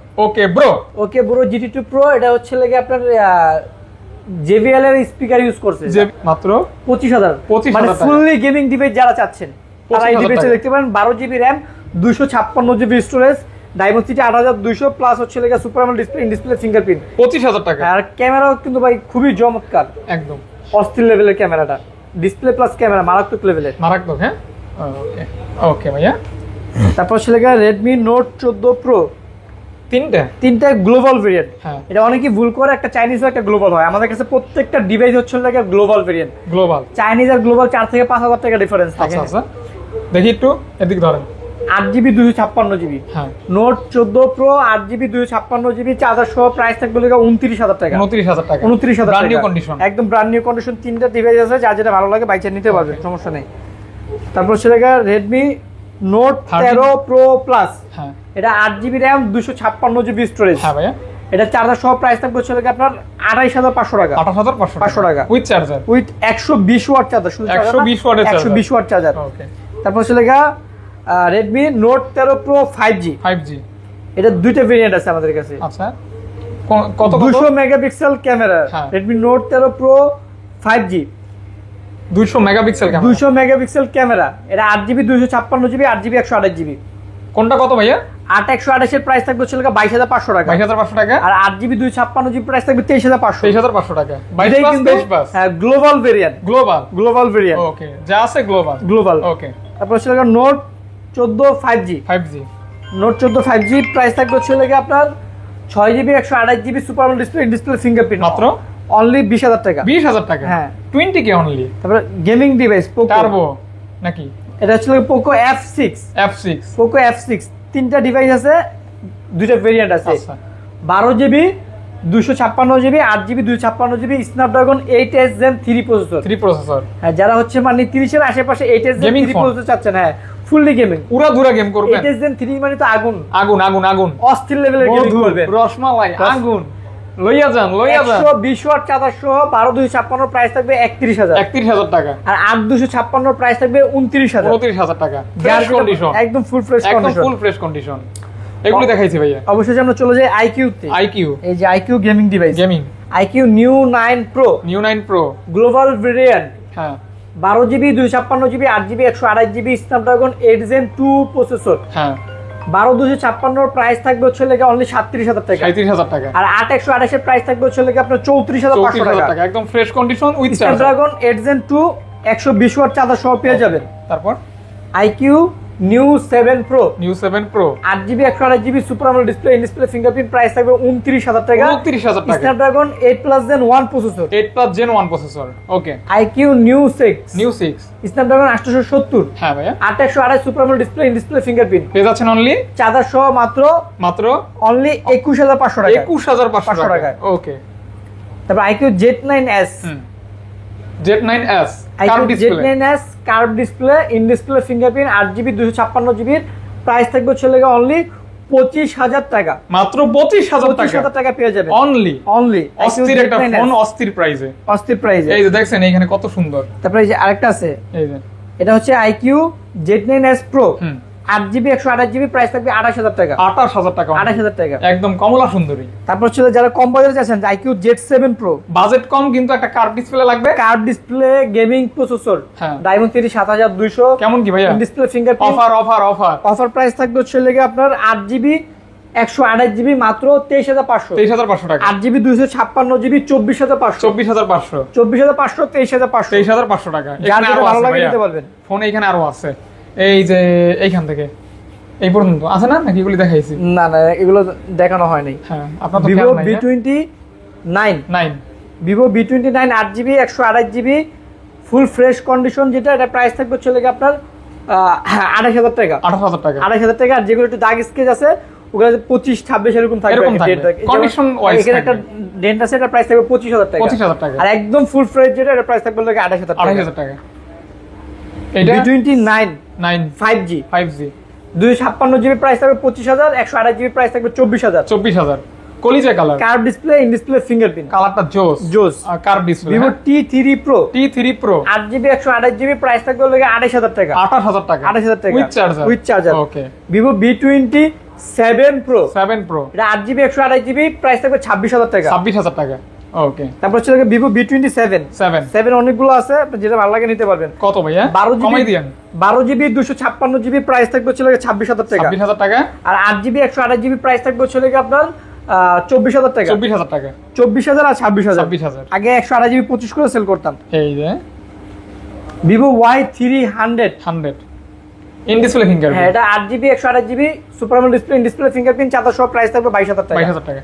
ওকে ব্রো GT2 Pro এটা হচ্ছে আপনার JBL এর স্পিকার ইউজ করছে যে মাত্র 25000 মানে ফুললি গেমিং ডিভাইস যারা চাচ্ছেন তারা এই ডিভাইসে দেখতে পারেন 12GB RAM 256GB storage Dimensity 8200 plus হচ্ছে super AMOLED display in display fingerprint 25000 টাকা আর ক্যামেরাও কিন্তু ভাই খুবই চমৎকার একদম অস্থির লেভেলের ক্যামেরাটা ডিসপ্লে প্লাস ক্যামেরা মারাত্মক লেভেলের হ্যাঁ ওকে ভাইয়া তারপর হচ্ছে Redmi Note 14 Pro তিনটা গ্লোবাল ভেরিয়েন্ট এটা অনেকেই ভুল করে একটা চাইনিজ একটা গ্লোবাল হয় আমাদের কাছে প্রত্যেকটা ডিভাইস হচ্ছে গ্লোবাল ভেরিয়েন্ট চাইনিজ আর গ্লোবাল 4 থেকে 5000 টাকা ডিফারেন্স থাকে আচ্ছা দেখি একটু এদিক ধরেন 8GB 256GB Note 14 Pro 8GB 256GB charger সহ প্রাইস থাকবে 29000 টাকা 29000 ব্র্যান্ড নিউ কন্ডিশন একদম ব্র্যান্ড নিউ কন্ডিশন তিনটা ডিভাইস আছে যার যেটা ভালো লাগে বাইচে নিতে পারবেন সমস্যা নেই তারপর হচ্ছে Redmi Note 13 Pro Plus এটা 8GB RAM 256GB স্টোরেজ হ্যাঁ ভাইয়া এটা চার্জার সহ প্রাইস থাকবে হচ্ছে আপনার 28500 টাকা 28500 টাকা with charger with 120 watt charger শুধু 120 ওয়াট চার্জার ওকে তারপর হচ্ছে Redmi Note 13 Pro 5G এটা দুইটা ভেরিয়েন্ট আছে আমাদের কাছে আচ্ছা কত 200 megapixel camera Redmi Note 13 Pro 5G 200 megapixel camera এটা 8GB 256GB 8GB 128GB কোনটা কত ভাইয়া 8/128 এর প্রাইস থাকবে 22500 টাকা 22500 টাকা আর 8GB 256GB প্রাইস থাকবে 23500 টাকা 22 পাস হ্যাঁ গ্লোবাল ভেরিয়েন্ট গ্লোবাল ভেরিয়েন্ট ওকে যা আছে গ্লোবাল ওকে তারপর Note 14 5G Note 14 5G price থাকবে আপনার 6GB 128GB super AMOLED display fingerprint মাত্র অনলি 20000 টাকা হ্যাঁ 20 কে অনলি তারপর গেমিং ডিভাইস Poco টার্বো নাকি এটা হচ্ছে Poco F6 তিনটা ডিভাইস আছে দুইটা ভেরিয়েন্ট আছে 12GB 256 GB 8 GB 256 GB Snapdragon 8s Gen 3 processor. হ্যাঁ, যারা হচ্ছে মানে 30 এর আশেপাশে 8s Gen 3 প্রসেসর চাচ্ছেন, হ্যাঁ ফুললি গেমিং উড়াধুরা গেম করবেন। 8s Gen 3 মানে তো আগুন আগুন আগুন আগুন, অস্থির লেভেলের গেমিং করবেন, রসমালাই আগুন। লইয়া যান 120 ওয়াট চার্জার সহ 12256 প্রাইস থাকবে 31000 টাকা, আর 8256 প্রাইস থাকবে 29000 টাকা। ফ্রেশ কন্ডিশন, একদম full fresh condition, full fresh condition. এগুলো দেখাইছি ভাইয়া। অবশ্যই আমরা চলে যাই আইকিউ তে। এই যে iQOO gaming device, iQOO new 9 pro global variant. হ্যাঁ, 12 GB 256 GB 8 GB 128 GB Snapdragon 8 Gen 2 processor. হ্যাঁ, 12256 প্রাইস থাকবে হচ্ছে লেগে অনলি 37000 টাকা, 37000 টাকা। আর 8128 এর প্রাইস থাকবে হচ্ছে লেগে আপনার 34500 টাকা। একদম fresh condition with Snapdragon 8 Gen 2 120 watt charger সহ পেয়ে যাবেন। তারপর IQ new 7 pro 8 GB 128 GB super AMOLED display, in display fingerprint, price থাকবে 29000 টাকা। Snapdragon 8+ Gen 1 processor, 8+ Gen 1 processor. Okay. IQ new 6 Snapdragon 870। হ্যাঁ ভাইয়া, 828 super AMOLED display, in display fingerprint, পেয়ে যাচ্ছেন অনলি চার্জার সহ মাত্র অনলি 21500 টাকা, 21500 টাকা। ওকে। তারপর IQ Z9s curve display, Z9s curve display, in display fingerprint, 8 GB 256 জিবির প্রাইস থাকবে হচ্ছে লেগে অনলি 25000 টাকা, মাত্র 25000 টাকা পেয়ে যাবেন অনলি। অস্থির একটা ফোন, অস্থির প্রাইসে। এই যে দেখছেন এখানে কত সুন্দর। তারপরে এই যে আরেকটা আছে, এই যে এটা হচ্ছে iQOO Z9s Pro 8 GB 128 GB price থাকবে 28000 টাকা, 28000 টাকা, একদম কমলা সুন্দরী। তারপর ছিল যারা কম বাজেটে আছেন আইকিউ Z7 Pro, বাজেট কম কিন্তু একটা কার্ভ ডিসপ্লে লাগবে, curve display gaming processor, diamond 3 7200। কেমন কি ভাইয়া? ডিসপ্লে ফিঙ্গারপ্রিন্ট, অফার প্রাইস থাকবে হচ্ছে লেগে আপনার 8 জিবি 128 জিবি মাত্র 23500 টাকা, 8 জিবি 256 জিবি 24500 23500 টাকা। যার যেটা ভালো লাগে নিতে পারবেন। ফোন এইখানে আরো আছে, এই যে এইখান থেকে এই পর্যন্ত আছে না, নাকি এগুলি দেখাইছি? না এগুলো দেখানো হয় নাই। হ্যাঁ, আপনার তো Vivo B29 Vivo B29 8 GB 128 GB full fresh condition, যেটা এটা প্রাইস থাকবে চলে গিয়ে আপনার 28000 টাকা, 28000 টাকা। আর যেগুলো একটু দাগ স্কেচ আছে ওগুলো 25 26 এরকম থাকবে, কন্ডিশন ওয়াইজ এখানে একটা ডেন্ট আছে, এটা প্রাইস থাকবে 25000 টাকা। আর একদম ফুল ফ্রেশ যেটা এটা প্রাইস থাকবে 28000 টাকা। এটা B29 5G 256 জিবি প্রাইস থাকবে 25000, 128 জিবি প্রাইস থাকবে 24000। কলিজা colour, curve display, in display fingerprint, কালারটা জোস। আর curve display. Vivo T3 Pro 8 GB 128 GB price থাকবে 28000 টাকা, 28000 টাকা with charger. Okay. Vivo B27 Pro এটা 8 জিবি 128 জিবি প্রাইস থাকবে 26000 টাকা। ওকে। তারপর হচ্ছে Vivo B27 অনেকগুলো আছে, যেটা ভালো লাগে নিতে পারবেন। কত ভাইয়া? 12 জিবি 256 জিবি প্রাইস থাকবে হচ্ছে 26000 টাকা। আর 8 জিবি 128 জিবি প্রাইস থাকবে হচ্ছে আপনার 24000 টাকা, 24000 আর 26000। আগে 128 জিবি 25 করে সেল করতাম। এই যে Vivo Y300 in display fingerprint, হ্যাঁ এটা 8 GB 128 GB super AMOLED display, in display fingerprint, charger সহ প্রাইস থাকবে 22000 টাকা।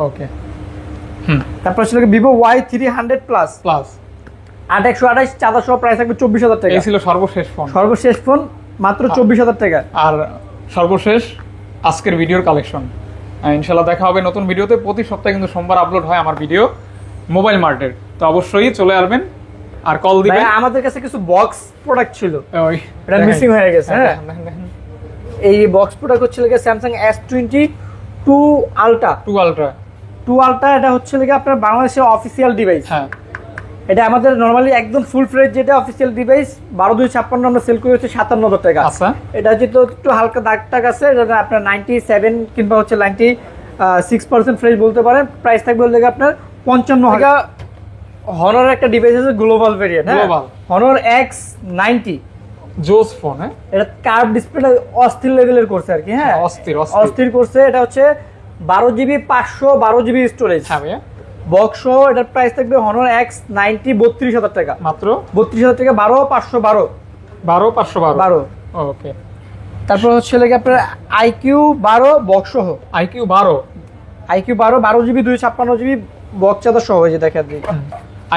ওকে। তারপর ছিল Vivo Y300 প্লাস 8/128 চার্জার সহ প্রাইস থাকবে 24000 টাকা। এই ছিল সর্বশেষ ফোন মাত্র 24000 টাকা। আর সর্বশেষ আজকের ভিডিওর কালেকশন। ইনশাআল্লাহ দেখা হবে নতুন ভিডিওতে। প্রতি সপ্তাহে কিন্তু সোমবার আপলোড হয় আমার ভিডিও মোবাইল মার্টের, তো অবশ্যই চলে আসবেন আর কল দিবেন। আমাদের কাছে কিছু বক্স প্রোডাক্ট ছিল, এটা মিসিং হয়ে গেছে। হ্যাঁ, এই বক্স প্রোডাক্ট হচ্ছে Samsung S22 Ultra, এটা হচ্ছে আপনার বাংলাদেশের অফিসিয়াল ডিভাইস। হ্যাঁ, এটা আমাদের নরমালি একদম ফুল ফ্রেশ যেটা অফিসিয়াল ডিভাইস 12256 আমরা সেল করে হচ্ছে 57000 টাকা। আচ্ছা, এটা যেহেতু একটু হালকা দাগ টাগ আছে, এটা আপনার 97 কিংবা হচ্ছে 96% ফ্রেশ বলতে পারেন। প্রাইস থাকবে হলে আপনার 55000। Honor একটা ডিভাইস আছে গ্লোবাল ভেরিয়েন্ট, Honor X90 জোস ফোন। হ্যাঁ, এটা কার্ভ ডিসপ্লে অস্থির লেভেলের করছে আর কি। হ্যাঁ, অস্থির করছে। এটা হচ্ছে 12 জিবি 512 জিবি স্টোরেজ। হ্যাঁ ভাইয়া, বক্স এটার প্রাইস থাকবে Honor X90 32000 টাকা, মাত্র 32000 টাকা। 12512। ওকে। তারপর হচ্ছে আপনার IQ12 বক্স সহ, IQ12 12 GB 256 GB box charger সহ। এই যে দেখেন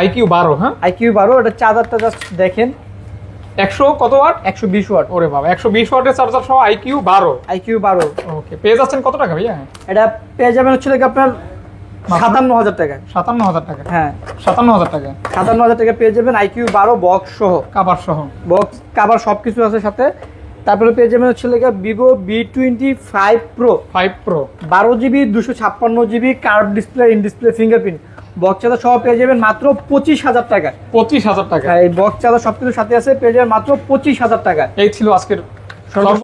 IQ12। হ্যাঁ, IQ12 এটা চার্জারটা জাস্ট দেখেন 100 কত ওয়াট? 120 ওয়াট। ওরে বাবা, 120 ওয়াটের চার্জার সহ IQ12। IQ12 ওকে। পেয়ে যাচ্ছেন কত টাকা ভাইয়া? এটা পেয়ে যাবেন হচ্ছে আপনার 57,000 টাকা। 57,000 টাকা। হ্যাঁ 57,000 টাকা। 57,000 টাকা পেয়ে যাবেন IQ 12 বক্স সহ, কাভার সহ, বক্স কাভার সবকিছু আছে সাথে। তারপরে পেয়ে যাবেন হচ্ছে Vivo V25 Pro 5 Pro 12GB 256GB curve display, in display fingerprint, box charger সহ পেয়ে যাবেন মাত্র 25,000 টাকা। 25,000 টাকা। এই বক্স চার্জার সবকিছু সাথে আছে, পেয়ে যাবেন মাত্র 25,000 টাকা। এই ছিল আজকের